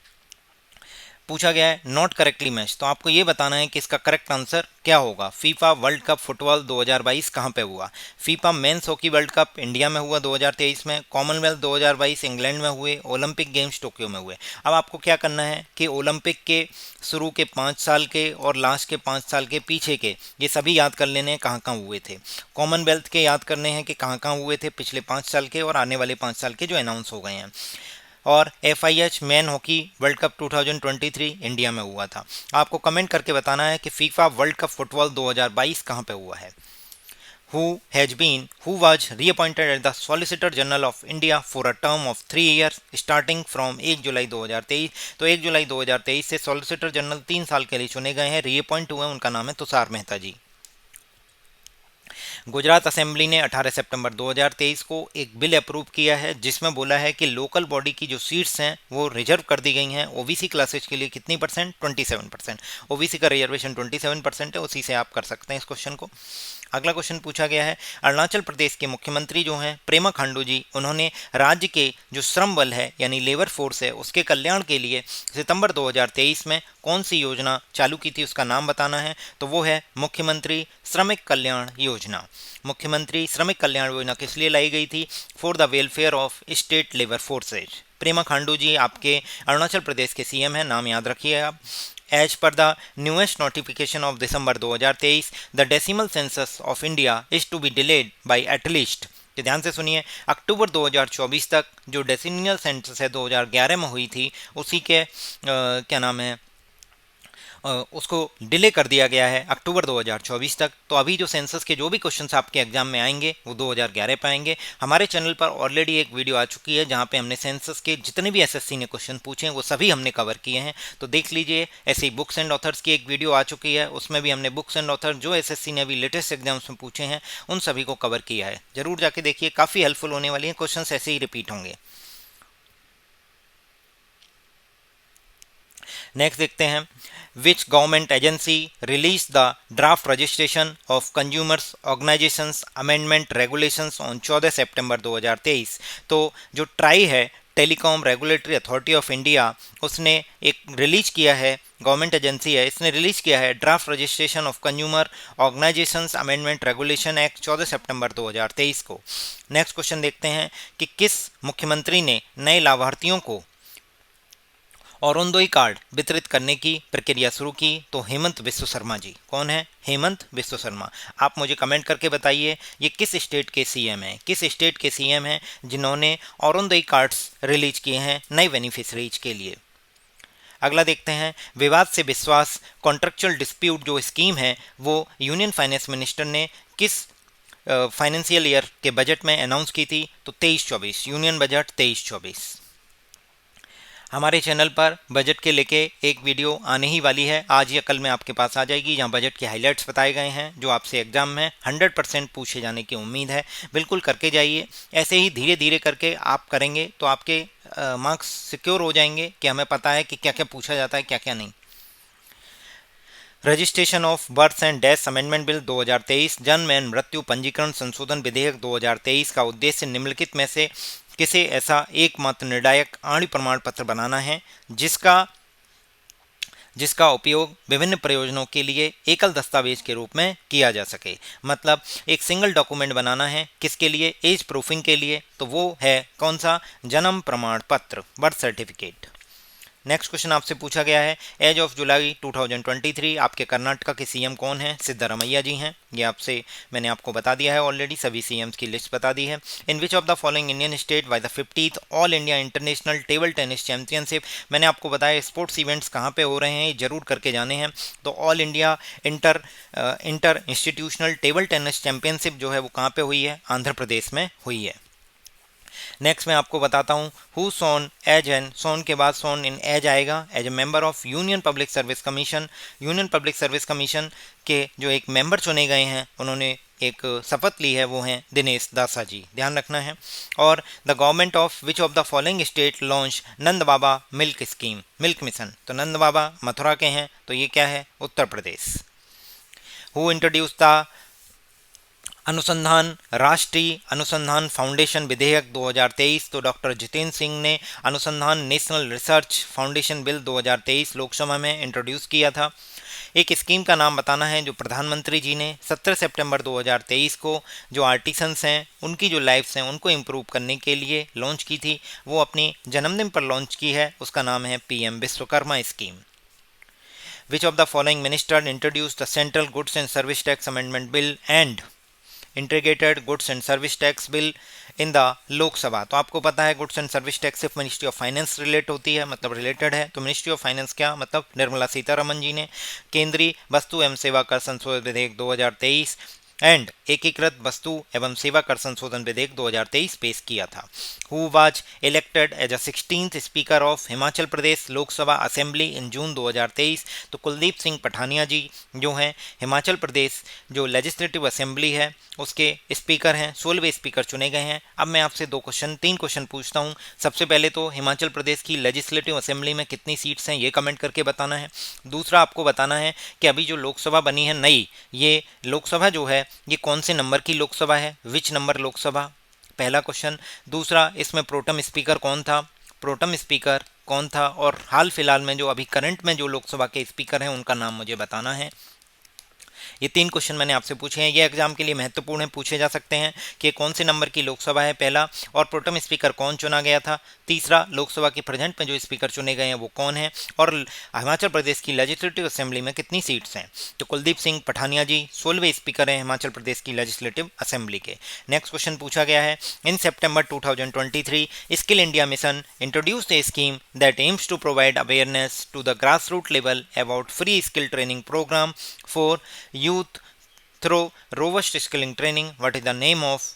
पूछा गया है नॉट करेक्टली मैच, तो आपको ये बताना है कि इसका करेक्ट आंसर क्या होगा। फीफा वर्ल्ड कप फुटबॉल 2022 कहाँ पे हुआ? FIFA mains hockey world cup India में हुआ 2023 में, कॉमनवेल्थ 2022 इंग्लैंड में हुए, ओलंपिक गेम्स टोक्यो में हुए। अब आपको क्या करना है कि ओलंपिक के शुरू के 5 साल के और लास्ट के 5 साल के पीछे के ये सभी याद कर लेने हैं कहाँ कहाँ हुए थे। कॉमनवेल्थ के याद करने हैं कि कहाँ कहाँ हुए थे पिछले 5 साल के और आने वाले 5 साल के जो अनाउंस हो गए हैं। और FIH man hockey world cup 2023 India में हुआ था। आपको कमेंट करके बताना है कि फीफा वर्ल्ड कप फुटबॉल 2022 कहाँ पे हुआ है। who was reappointed as the Solicitor General of India for a term of 3 years starting from 1 जुलाई 2023, तो 1 जुलाई 2023 से सॉलिसिटर जनरल 3 साल के लिए चुने गए हैं, रीअपॉइंट हुए, उनका नाम है तुषार मेहता जी। गुजरात असेंबली ने 18 सितंबर 2023 को एक बिल अप्रूव किया है जिसमें बोला है कि लोकल बॉडी की जो सीट्स हैं वो रिजर्व कर दी गई हैं ओबीसी क्लासेज के लिए। कितनी परसेंट? 27%। ओबीसी का रिजर्वेशन 27% है, उसी से आप कर सकते हैं इस क्वेश्चन को। अगला क्वेश्चन पूछा गया है अरुणाचल प्रदेश के मुख्यमंत्री जो हैं पेमा खांडू जी, उन्होंने राज्य के जो श्रम बल है यानी लेबर फोर्स है उसके कल्याण के लिए सितंबर 2023 में कौन सी योजना चालू की थी, उसका नाम बताना है। तो वो है मुख्यमंत्री श्रमिक कल्याण योजना। मुख्यमंत्री श्रमिक कल्याण योजना किस लिए लाई गई थी? For the welfare of state labour forces. Prema Khandu ji आपके अरुणाचल प्रदेश के सीएम हैं, नाम याद रखिए आप। As per the newest notification of December 2023, the decimal census of India is to be delayed by at least, तो ध्यान से सुनिए, अक्टूबर 2024 तक जो डेसिमल सेंसस है 2011 में हुई थी उसी के क्या नाम है उसको डिले कर दिया गया है अक्टूबर 2024 तक। तो अभी जो सेंसस के जो भी क्वेश्चंस आपके एग्जाम में आएंगे वो 2011 पे आएंगे। हमारे चैनल पर ऑलरेडी एक वीडियो आ चुकी है जहां पे हमने सेंसस के जितने भी एसएससी ने क्वेश्चन पूछे हैं वो सभी हमने कवर किए हैं, तो देख लीजिए। ऐसे ही बुक्स एंड ऑथर्स की एक वीडियो आ चुकी है, उसमें भी हमने बुक्स एंड ऑथर जो एसएससी ने अभी लेटेस्ट एग्जाम्स में पूछे हैं उन सभी को कवर किया है, जरूर जाके देखिए, काफ़ी हेल्पफुल होने वाली है, क्वेश्चन ऐसे ही रिपीट होंगे। नेक्स्ट देखते हैं which government agency release the draft registration of consumers organisations amendment regulations on 14 सितंबर 2023। तो जो ट्राई है telecom regulatory authority of India उसने एक रिलीज किया है गवर्नमेंट एजेंसी है, इसने रिलीज किया है draft registration of consumer organisations amendment regulation act 14 सितंबर 2023 को। नेक्स्ट क्वेश्चन देखते हैं कि किस मुख्यमंत्री ने नए लाभार्थियों को अरुणोदय कार्ड वितरित करने की प्रक्रिया शुरू की? तो हेमंत बिस्व शर्मा जी। कौन है? हेमंत बिस्व शर्मा। आप मुझे कमेंट करके बताइए ये किस स्टेट के सीएम हैं, किस स्टेट के सीएम हैं जिन्होंने अरुणोदय कार्ड्स रिलीज किए हैं नए बेनिफिशरीज के लिए। अगला देखते हैं, विवाद से विश्वास कॉन्ट्रेक्चुअल डिस्प्यूट जो स्कीम है वो यूनियन फाइनेंस मिनिस्टर ने किस फाइनेंशियल ईयर के बजट में अनाउंस की थी? तो 23-24, यूनियन बजट 23-24। हमारे चैनल पर बजट के लेके एक वीडियो आने ही वाली है, आज या कल में आपके पास आ जाएगी, जहां बजट के हाइलाइट्स बताए गए हैं जो आपसे एग्जाम में 100% पूछे जाने की उम्मीद है। बिल्कुल करके जाइए, ऐसे ही धीरे धीरे करके आप करेंगे तो आपके मार्क्स सिक्योर हो जाएंगे कि हमें पता है कि क्या क्या पूछा जाता है, क्या क्या नहीं। Registration of birth and death amendment bill 2023, जन्म एवं मृत्यु पंजीकरण संशोधन विधेयक 2023 का उद्देश्य निम्नलिखित में से किसे ऐसा एकमात्र निर्णायक आणी प्रमाण पत्र बनाना है जिसका उपयोग विभिन्न प्रयोजनों के लिए एकल दस्तावेज के रूप में किया जा सके। मतलब एक सिंगल डॉक्यूमेंट बनाना है, किसके लिए? एज प्रूफिंग के लिए। तो वो है कौन सा? जन्म प्रमाण पत्र, बर्थ सर्टिफिकेट। नेक्स्ट क्वेश्चन आपसे पूछा गया है, एज ऑफ जुलाई 2023 आपके कर्नाटका के सीएम कौन है? सिद्धरामैया जी हैं। ये मैंने आपको बता दिया है ऑलरेडी, सभी सीएम्स की लिस्ट बता दी है। In which of the following Indian state by the 50th all India international table tennis championship, मैंने आपको बताया स्पोर्ट्स इवेंट्स कहाँ पे हो रहे हैं, ये जरूर करके जाने हैं। तो all India inter institutional table tennis championship जो है वो कहाँ पे हुई है? आंध्र प्रदेश में हुई है। नेक्स्ट मैं आपको बताता हूँ who sworn as an, sworn के बाद सोन इन एज आएगा, as a member of union public service commission. Union public service commission के जो एक मेंबर चुने गए हैं उन्होंने एक शपथ ली है, वो हैं दिनेश दासा जी, ध्यान रखना है। और the government of which of the following state launch Nand Baba milk scheme, milk mission. तो नंद बाबा मथुरा के हैं, तो ये क्या है? Uttar Pradesh. Who introduce the अनुसंधान राष्ट्रीय अनुसंधान फाउंडेशन विधेयक 2023, तो डॉक्टर जितेंद्र सिंह ने अनुसंधान national research foundation bill 2023 Lok Sabha में इंट्रोड्यूस किया था। एक स्कीम का नाम बताना है जो प्रधानमंत्री जी ने 17 सितंबर 2023 को जो आर्टिसंस हैं उनकी जो लाइफ्स हैं उनको इम्प्रूव करने के लिए लॉन्च की थी, वो अपनी जन्मदिन पर लॉन्च की है, उसका नाम है PM Vishwakarma scheme. Which of the following minister introduce the central goods and service tax amendment bill and integrated goods and service tax bill in the Lok Sabha? तो आपको पता है गुड्स एंड सर्विस टैक्स सिर्फ मिनिस्ट्री ऑफ फाइनेंस रिलेट होती है, मतलब related है। तो मिनिस्ट्री ऑफ फाइनेंस क्या मतलब? निर्मला सीतारमन जी ने केंद्रीय वस्तु एवं सेवा कर संशोधन विधेयक 2023 एंड एकीकृत वस्तु एवं सेवा कर संशोधन विधेयक 2023 पेश किया था। Who was elected as a 16th speaker of Himachal Pradesh Lok Sabha assembly in June 2023? तो कुलदीप सिंह पठानिया जी जो हैं हिमाचल प्रदेश जो लेजिस्लेटिव असेंबली है उसके स्पीकर हैं, 16वें स्पीकर चुने गए हैं। अब मैं आपसे 3 क्वेश्चन पूछता हूं। सबसे पहले तो हिमाचल प्रदेश की लेजिस्लेटिव असेंबली में कितनी सीट्स हैं ये कमेंट करके बताना है। दूसरा आपको बताना है कि अभी जो लोकसभा बनी है नई, ये लोकसभा जो है ये कौन से नंबर की लोकसभा है, विच नंबर लोकसभा? पहला क्वेश्चन। दूसरा, इसमें प्रोटम स्पीकर कौन था, प्रोटम स्पीकर कौन था? और हाल फिलहाल में जो अभी करंट में जो लोकसभा के स्पीकर हैं उनका नाम मुझे बताना है। ये 3 क्वेश्चन मैंने आपसे पूछे हैं, ये एग्जाम के लिए महत्वपूर्ण है, पूछे जा सकते हैं कि कौन से नंबर की लोकसभा है पहला, और प्रोटम स्पीकर कौन चुना गया था। तीसरा, लोकसभा के प्रेजेंट में जो स्पीकर चुने गए हैं वो कौन है, और हिमाचल प्रदेश की लेजिस्लेटिव असेंबली में कितनी सीट्स हैं। तो कुलदीप सिंह पठानिया जी 16वें स्पीकर हैं हिमाचल प्रदेश की लेजिस्लेटिव असेंबली के। नेक्स्ट क्वेश्चन पूछा गया है, in September 2023 skill India mission introduced a scheme that aims to provide awareness to the grass root level about free skill training programme for youth through robust skilling training. What is the name of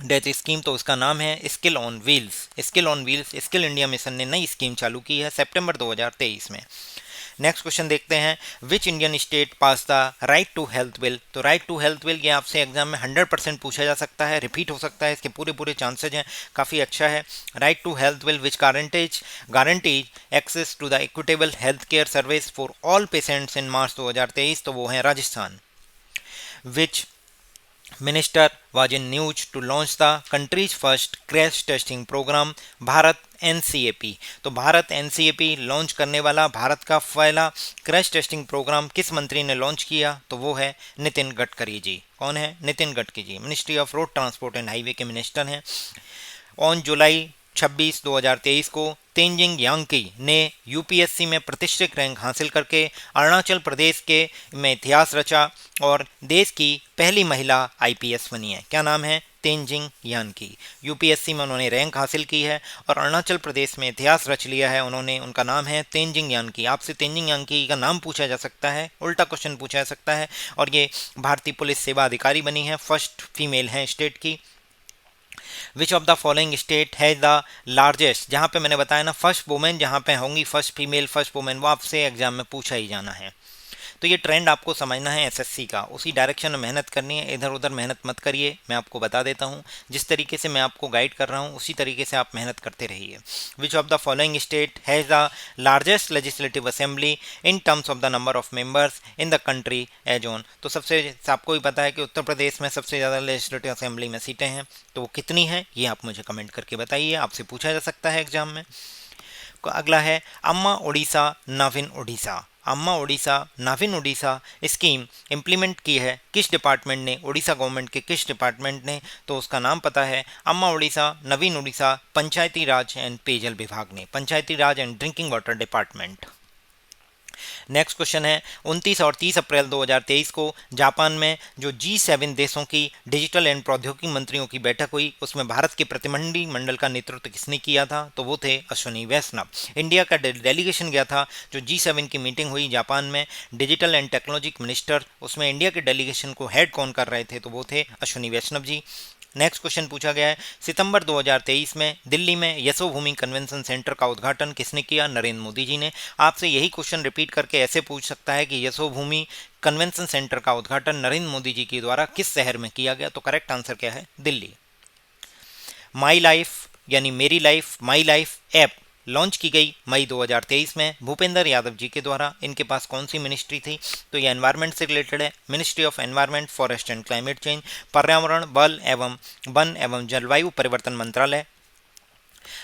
that scheme? तो उसका नाम है skill on wheels. Skill on wheels skill India mission ने नई scheme चालू की है सितंबर 2023 में। नेक्स्ट क्वेश्चन देखते हैं, which Indian state pass the right to health bill? तो राइट टू हेल्थ बिल ये आपसे एग्जाम में 100% पूछा जा सकता है, रिपीट हो सकता है, इसके पूरे चांसेज हैं, काफ़ी अच्छा है। Right to health bill which guarantees access to the equitable health care service for all patients in March 2023, तो वो हैं राजस्थान। विच Minister was in news to launch the country's first crash testing program Bharat NCAP। तो Bharat NCAP launch करने वाला भारत का पहला crash testing programme किस मंत्री ने लॉन्च किया? तो वो है नितिन गडकरी जी। कौन है? Nitin Gadkari ji, ministry of road transport and highway के मिनिस्टर हैं। ऑन जुलाई 26 2023 को तेंजिंग यांकी ने यूपीएससी में प्रतिष्ठित रैंक हासिल करके अरुणाचल प्रदेश के में इतिहास रचा और देश की पहली महिला आईपीएस बनी है। क्या नाम है? तेंजिंग यानकी। यूपीएससी में उन्होंने रैंक हासिल की है और अरुणाचल प्रदेश में इतिहास रच लिया है उन्होंने। उनका नाम है तेंजिंग यानकी। आपसे तेंजिंग यानकी का नाम पूछा जा सकता है, उल्टा क्वेश्चन पूछा जा सकता है। और ये भारतीय पुलिस सेवा अधिकारी बनी है, फर्स्ट फीमेल है स्टेट की। विच ऑफ द फॉलोइंग स्टेट है द लार्जेस्ट, जहाँ पे मैंने बताया ना फर्स्ट वुमेन, जहाँ पे होंगी फर्स्ट फीमेल फर्स्ट वुमेन, वो आपसे एग्जाम में पूछा ही जाना है। तो ये ट्रेंड आपको समझना है एसएससी का, उसी डायरेक्शन में मेहनत करनी है, इधर उधर मेहनत मत करिए। मैं आपको बता देता हूँ, जिस तरीके से मैं आपको गाइड कर रहा हूँ उसी तरीके से आप मेहनत करते रहिए। Which of the following state has the largest legislative assembly in terms of the number of members in the country as on. तो सबसे आपको भी पता है कि उत्तर प्रदेश में सबसे ज़्यादा लेजिस्लेटिव असेंबली में सीटें हैं, तो वो कितनी है ये आप मुझे कमेंट करके बताइए, आपसे पूछा जा सकता है एग्जाम में। अगला है अम्मा ओडिशा नवीन ओडिशा। अम्मा ओडिशा नवीन ओडिशा स्कीम इंप्लीमेंट की है किस डिपार्टमेंट ने? ओडिशा गवर्नमेंट के किस डिपार्टमेंट ने? तो उसका नाम पता है अम्मा ओडिशा नवीन ओडिशा पंचायती राज एंड पेयजल विभाग ने, Panchayati Raj and drinking water department. Next question है 29 और 30 अप्रैल 2023 को जापान में जो G7 देशों की डिजिटल एंड प्रौद्योगिकी मंत्रियों की बैठक हुई, उसमें भारत के प्रतिनिधि मंडल का नेतृत्व किसने किया था? तो वो थे अश्विनी वैष्णव। इंडिया का डेलीगेशन गया था जो G7 की मीटिंग हुई जापान में, डिजिटल एंड टेक्नोलॉजी मिनिस्टर, उसमें इंडिया के डेलीगेशन को हेड कौन कर रहे थे? तो वो थे अश्विनी वैष्णव जी। नेक्स्ट क्वेश्चन पूछा गया है सितंबर 2023 में दिल्ली में यशोभूमि कन्वेंशन सेंटर का उद्घाटन किसने किया? नरेंद्र मोदी जी ने। आपसे यही क्वेश्चन रिपीट करके ऐसे पूछ सकता है कि यशोभूमि कन्वेंशन सेंटर का उद्घाटन नरेंद्र मोदी जी के द्वारा किस शहर में किया गया? तो करेक्ट आंसर क्या है? दिल्ली। माई लाइफ यानी मेरी life, my life app launch की गई मई 2023 में भूपेंद्र यादव जी के द्वारा। इनके पास कौन सी मिनिस्ट्री थी? तो ये एनवायरनमेंट से रिलेटेड है, ministry of environment forest and climate change, पर्यावरण वन एवं जलवायु परिवर्तन मंत्रालय।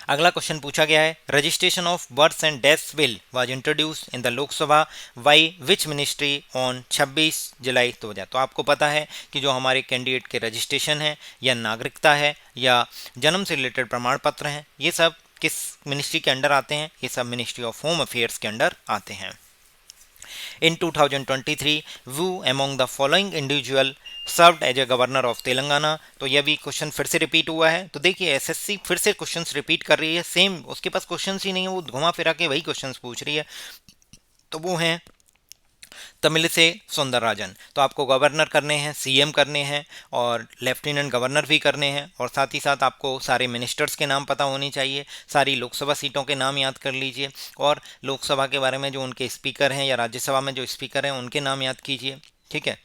अगला क्वेश्चन पूछा गया है registration of births and deaths bill was introduce in the Lok Sabha by which ministry on 26 July 2000। तो आपको पता है कि जो हमारे कैंडिडेट के रजिस्ट्रेशन है या नागरिकता है या जन्म से रिलेटेड प्रमाण पत्र हैं, ये सब किस मिनिस्ट्री के अंडर आते हैं? ये सब मिनिस्ट्री ऑफ होम अफेयर्स के अंडर आते हैं। In 2023, who among the following individual served as a governor of Telangana? तो यह भी क्वेश्चन फिर से रिपीट हुआ है। तो देखिए एसएससी फिर से क्वेश्चंस रिपीट कर रही है, सेम उसके पास क्वेश्चंस ही नहीं है, वो घुमा फिरा के वही क्वेश्चंस पूछ रही है। तो वो हैं तमिलिसै सौंदरराजन। तो आपको गवर्नर करने हैं, सीएम करने हैं और लेफ्टिनेंट गवर्नर भी करने हैं, और साथ ही साथ आपको सारे मिनिस्टर्स के नाम पता होने चाहिए, सारी लोकसभा सीटों के नाम याद कर लीजिए, और लोकसभा के बारे में जो उनके स्पीकर हैं या राज्यसभा में जो स्पीकर हैं उनके नाम याद कीजिए, ठीक है।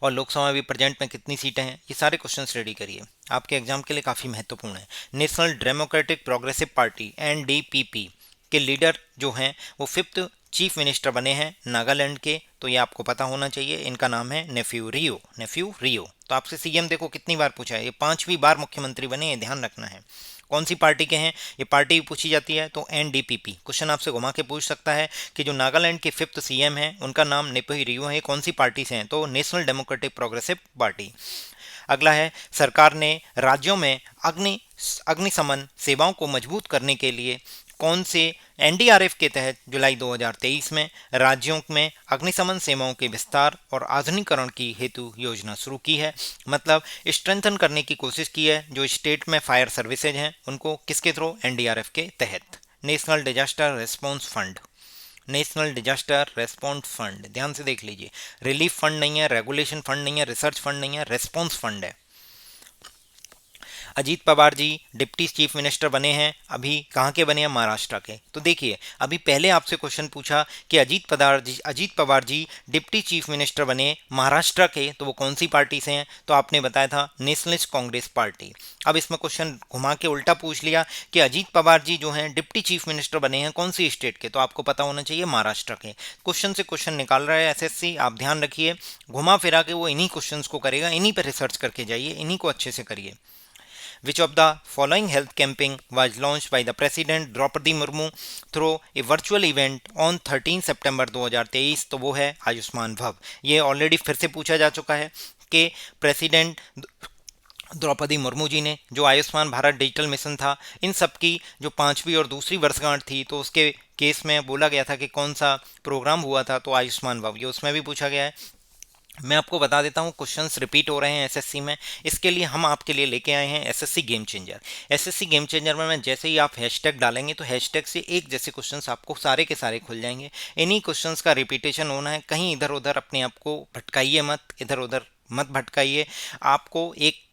और लोकसभा में भी प्रेजेंट में कितनी सीटें हैं, ये सारे क्वेश्चंस रेडी करिए, आपके एग्जाम के लिए काफ़ी महत्वपूर्ण है। National democratic progressive party NDPP के लीडर जो हैं वो 5th चीफ मिनिस्टर बने हैं नागालैंड के, तो ये आपको पता होना चाहिए। इनका नाम है नेफ्यू रियो, नेफ्यू रियो। तो आपसे सीएम देखो कितनी बार पूछा है, ये 5वीं बार मुख्यमंत्री बने, ये ध्यान रखना है। कौन सी पार्टी के हैं, ये पार्टी पूछी जाती है तो एनडीपीपी। क्वेश्चन आपसे घुमा के पूछ सकता है कि जो नागालैंड के 5th सीएम हैं उनका नाम नेफ्यू रियो है, कौन सी पार्टी से हैं? तो नेशनल डेमोक्रेटिक प्रोग्रेसिव पार्टी। अगला है सरकार ने राज्यों में अग्निशमन सेवाओं को मजबूत करने के लिए कौन से एनडीआरएफ के तहत जुलाई 2023 में राज्यों में अग्निशमन सेवाओं के विस्तार और आधुनिकीकरण की हेतु योजना शुरू की है? मतलब स्ट्रेंथन करने की कोशिश की है जो स्टेट में फायर सर्विसेज हैं उनको, किसके थ्रू? एनडीआरएफ के तहत, national disaster response fund. National disaster response fund, ध्यान से देख लीजिए, रिलीफ फंड नहीं है, रेगुलेशन फंड नहीं है, रिसर्च फंड नहीं है, रेस्पॉन्स फंड है। Ajit Pawar ji deputy chief minister बने हैं, अभी कहाँ के बने हैं? महाराष्ट्र के। तो देखिए, अभी पहले आपसे क्वेश्चन पूछा कि Ajit Pawar ji deputy chief minister बने महाराष्ट्र के, तो वो कौन सी पार्टी से हैं? तो आपने बताया था नेशनलिस्ट कांग्रेस पार्टी। अब इसमें क्वेश्चन घुमा के उल्टा पूछ लिया कि अजीत पवार जी जो हैं डिप्टी चीफ मिनिस्टर बने हैं कौन सी स्टेट के? तो आपको पता होना चाहिए महाराष्ट्र के। क्वेश्चन से क्वेश्चन निकाल रहा है एसएससी, आप ध्यान रखिए, घुमा फिरा के वो इन्हीं क्वेश्चंस को करेगा, इन्हीं पर रिसर्च करके जाइए, इन्हीं को अच्छे से करिए। Which of the following health campaign was launched by the President Draupadi Murmu through a virtual event on 13 सितंबर 2023? तो वो है आयुष्मान भव। ये ऑलरेडी फिर से पूछा जा चुका है कि प्रेसिडेंट द्रौपदी मुर्मू जी ने जो आयुष्मान भारत डिजिटल मिशन था, इन सब की जो 5वीं और दूसरी वर्षगांठ थी, तो उसके केस में बोला गया था कि कौन सा प्रोग्राम हुआ था, तो आयुष्मान भव, ये उसमें भी पूछा गया है। मैं आपको बता देता हूँ, क्वेश्चंस रिपीट हो रहे हैं एसएससी में, इसके लिए हम आपके लिए लेके आए हैं SSC game changer. SSC game changer में जैसे ही आप हैशटैग डालेंगे तो हैशटैग से एक जैसे क्वेश्चंस आपको सारे के सारे खुल जाएंगे। इन्हीं क्वेश्चंस का रिपीटेशन होना है, कहीं इधर उधर अपने आप को भटकाइए मत, इधर उधर मत भटकाइए। आपको एक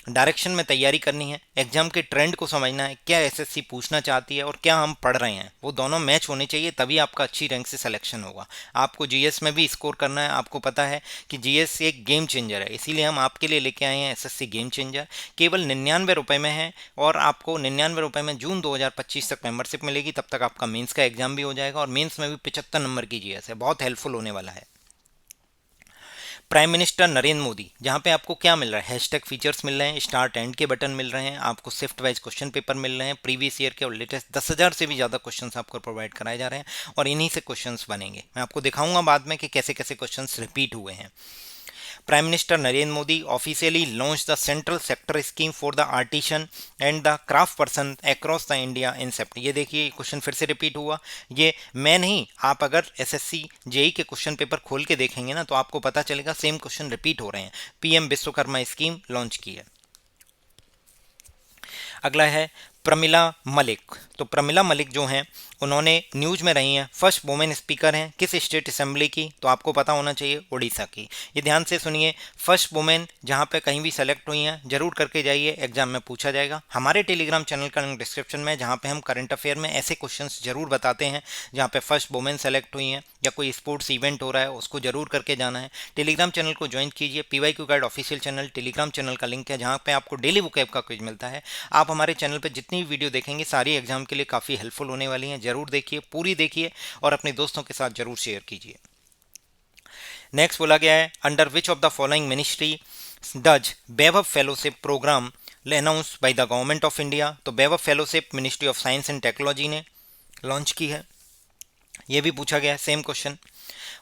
डायरेक्शन में तैयारी करनी है, एग्जाम के ट्रेंड को समझना है, क्या एसएससी पूछना चाहती है और क्या हम पढ़ रहे हैं, वो दोनों मैच होने चाहिए, तभी आपका अच्छी रैंक से सिलेक्शन होगा। आपको जीएस में भी स्कोर करना है, आपको पता है कि जीएस एक गेम चेंजर है, इसीलिए हम आपके लिए लेके आए हैं एसएससी गेम चेंजर। केवल 99 रुपये में है और आपको 99 रुपये में जून 2025 तक मेंबरशिप मिलेगी, तब तक आपका मेंस का एग्जाम भी हो जाएगा और मेंस में भी 75 नंबर की जीएस है, बहुत हेल्पफुल होने वाला है। प्राइम मिनिस्टर नरेंद्र मोदी, जहां पे आपको क्या मिल रहा है? हैशटैग फीचर्स मिल रहे हैं, स्टार्ट एंड के बटन मिल रहे हैं, आपको शिफ्ट वाइज क्वेश्चन पेपर मिल रहे हैं, प्रीवियस ईयर के और लेटेस्ट 10,000 से भी ज़्यादा क्वेश्चंस आपको प्रोवाइड कराए जा रहे हैं और इन्हीं से क्वेश्चंस बनेंगे। मैं आपको दिखाऊंगा बाद में कि कैसे कैसे क्वेश्चंस रिपीट हुए हैं। Prime Minister Narendra Modi officially launched the Central Sector Scheme for the Artisan and the Craft Person across the India in September। ये देखिए क्वेश्चन फिर से रिपीट हुआ, ये मैं नहीं, आप अगर एसएससी जेई के क्वेश्चन पेपर खोल के देखेंगे ना तो आपको पता चलेगा सेम क्वेश्चन रिपीट हो रहे हैं। पीएम विश्वकर्मा स्कीम लॉन्च की है। अगला है प्रमिला मलिक। तो प्रमिला मलिक जो हैं उन्होंने न्यूज में रही हैं, फर्स्ट वुमेन स्पीकर हैं, किस स्टेट असेंबली की? तो आपको पता होना चाहिए उड़ीसा की। ये ध्यान से सुनिए, फर्स्ट वुमेन जहाँ पे कहीं भी सेलेक्ट हुई हैं जरूर करके जाइए, एग्जाम में पूछा जाएगा। हमारे टेलीग्राम चैनल का लिंक डिस्क्रिप्शन में, जहाँ पे हम करंट अफेयर में ऐसे क्वेश्चंस जरूर बताते हैं जहाँ पे फर्स्ट वुमेन सेलेक्ट हुई हैं या कोई स्पोर्ट्स इवेंट हो रहा है, उसको जरूर करके जाना है। टेलीग्राम चैनल को ज्वाइन कीजिए, PYQ guide official channel Telegram channel का लिंक है, जहाँ पे आपको डेली बुक ऐप का क्विज मिलता है। आप हमारे चैनल पर जितनी वीडियो देखेंगे सारी एग्जाम के लिए काफ़ी हेल्पफुल होने वाली हैं, जरूर देखिए, पूरी देखिए और अपने दोस्तों के साथ जरूर शेयर कीजिए। नेक्स्ट बोला गया है, under which of the following ministry does Vaibhav fellowship programme announce by the government of India? तो Vaibhav fellowship ministry of science and technology ने लॉन्च की है। ये भी पूछा गया है same question.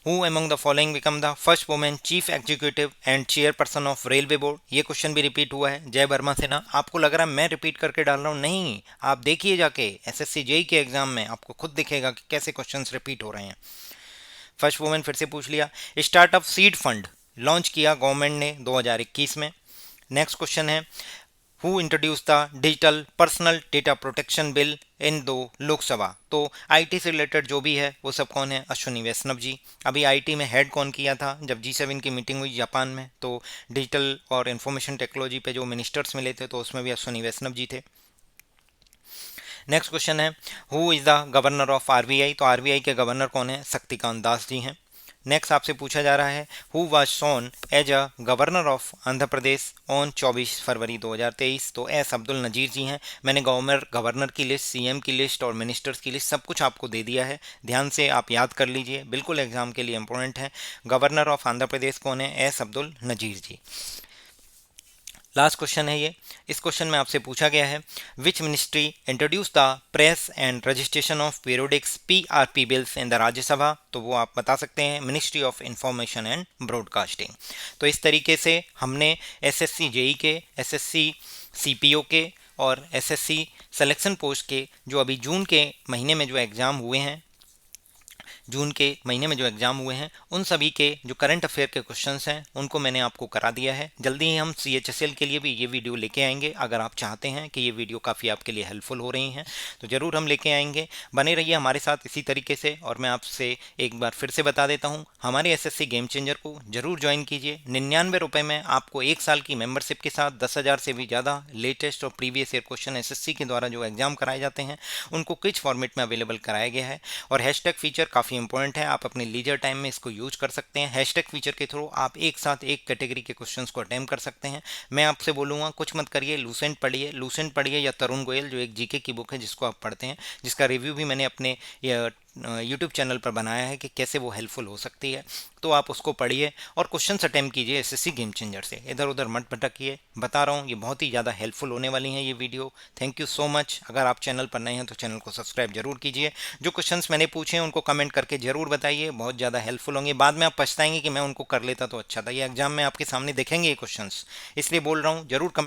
Who among the following become the first woman chief executive and chairperson of railway board? ये क्वेश्चन भी रिपीट हुआ है, जय वर्मा सिन्हा। आपको लग रहा है मैं रिपीट करके डाल रहा हूँ, नहीं, आप देखिए जाके एसएससी जेई के एग्जाम में आपको खुद दिखेगा कि कैसे क्वेश्चंस रिपीट हो रहे हैं। फर्स्ट वुमेन फिर से पूछ लिया। स्टार्टअप सीड फंड लॉन्च किया गवर्नमेंट ने 2021 में। नेक्स्ट क्वेश्चन है, who introduce the digital personal data protection bill in दो लोकसभा? तो आईटी से रिलेटेड जो भी है वो सब कौन है? अश्विनी वैष्णव जी। अभी आईटी में हेड कौन किया था जब G7 की मीटिंग हुई जापान में? तो डिजिटल और इंफॉर्मेशन टेक्नोलॉजी पे जो मिनिस्टर्स मिले थे तो उसमें भी अश्विनी वैष्णव जी थे। नेक्स्ट क्वेश्चन है, who is the governor of RBI? तो आरबीआई के गवर्नर कौन है? शक्तिकांत दास जी हैं। नेक्स्ट आपसे पूछा जा रहा है, who was sworn as a governor of Andhra Pradesh on 24 February 2023? तो एस अब्दुल नजीर जी हैं। मैंने गवर्नर की लिस्ट, सीएम की लिस्ट और मिनिस्टर्स की लिस्ट सब कुछ आपको दे दिया है, ध्यान से आप याद कर लीजिए, बिल्कुल एग्जाम के लिए इंपॉर्टेंट है। गवर्नर ऑफ आंध्र प्रदेश कौन है? S Abdul Nazeer ji. Last question है ये, इस क्वेश्चन में आपसे पूछा गया है, which ministry introduce the press and registration of periodicals PRP bills in the Rajya Sabha? तो वो आप बता सकते हैं, ministry of information and broadcasting. तो इस तरीके से हमने एसएससी जेई के, एसएससी CPO के और एसएससी सिलेक्शन पोस्ट के जो अभी जून के महीने में जो एग्ज़ाम हुए हैं जून के महीने में जो एग्जाम हुए हैं उन सभी के जो करंट अफेयर के क्वेश्चंस हैं उनको मैंने आपको करा दिया है। जल्दी ही हम CHSL के लिए भी ये वीडियो लेके आएंगे। अगर आप चाहते हैं कि ये वीडियो काफ़ी आपके लिए हेल्पफुल हो रही हैं तो ज़रूर हम लेके आएंगे। बने रहिए हमारे साथ इसी तरीके से। और मैं आपसे एक बार फिर से बता देता हूँ, हमारे SSC गेम चेंजर को जरूर ज्वाइन कीजिए। 99 रुपये में आपको 1 साल की मेंबरशिप के साथ 10,000 से भी ज़्यादा लेटेस्ट और प्रीवियस ईयर क्वेश्चन SSC के द्वारा जो एग्जाम कराए जाते हैं उनको क्विज फॉर्मेट में अवेलेबल कराया गया है। और हैशटैग फीचर काफ़ी इंपॉर्टेंट है, आप अपने लीजर टाइम में इसको यूज कर सकते हैं। हैशटैग फीचर के थ्रू आप एक साथ एक कैटेगरी के क्वेश्चंस को अटेम्प्ट कर सकते हैं। मैं आपसे बोलूँगा कुछ मत करिए, लूसेंट पढ़िए या तरुण गोयल जो एक जीके की बुक है जिसको आप पढ़ते हैं, जिसका रिव्यू भी मैंने अपने यूट्यूब चैनल पर बनाया है कि कैसे वो हेल्पफुल हो सकती है। तो आप उसको पढ़िए और क्वेश्चंस अटेम्प्ट कीजिए SSC गेम चेंजर से। इधर उधर मत भटकिए, बता रहा हूँ ये बहुत ही ज़्यादा हेल्पफुल होने वाली है ये video. Thank you so much. अगर आप चैनल पर नए हैं तो चैनल को सब्सक्राइब जरूर कीजिए। जो क्वेश्चंस मैंने पूछे हैं उनको कमेंट करके जरूर बताइए, बहुत ज़्यादा हेल्पफुल होंगे। बाद में आप पछताएंगे कि मैं उनको कर लेता तो अच्छा था। ये एग्जाम में आपके सामने देखेंगे ये क्वेश्चंस, इसलिए बोल रहा हूँ जरूर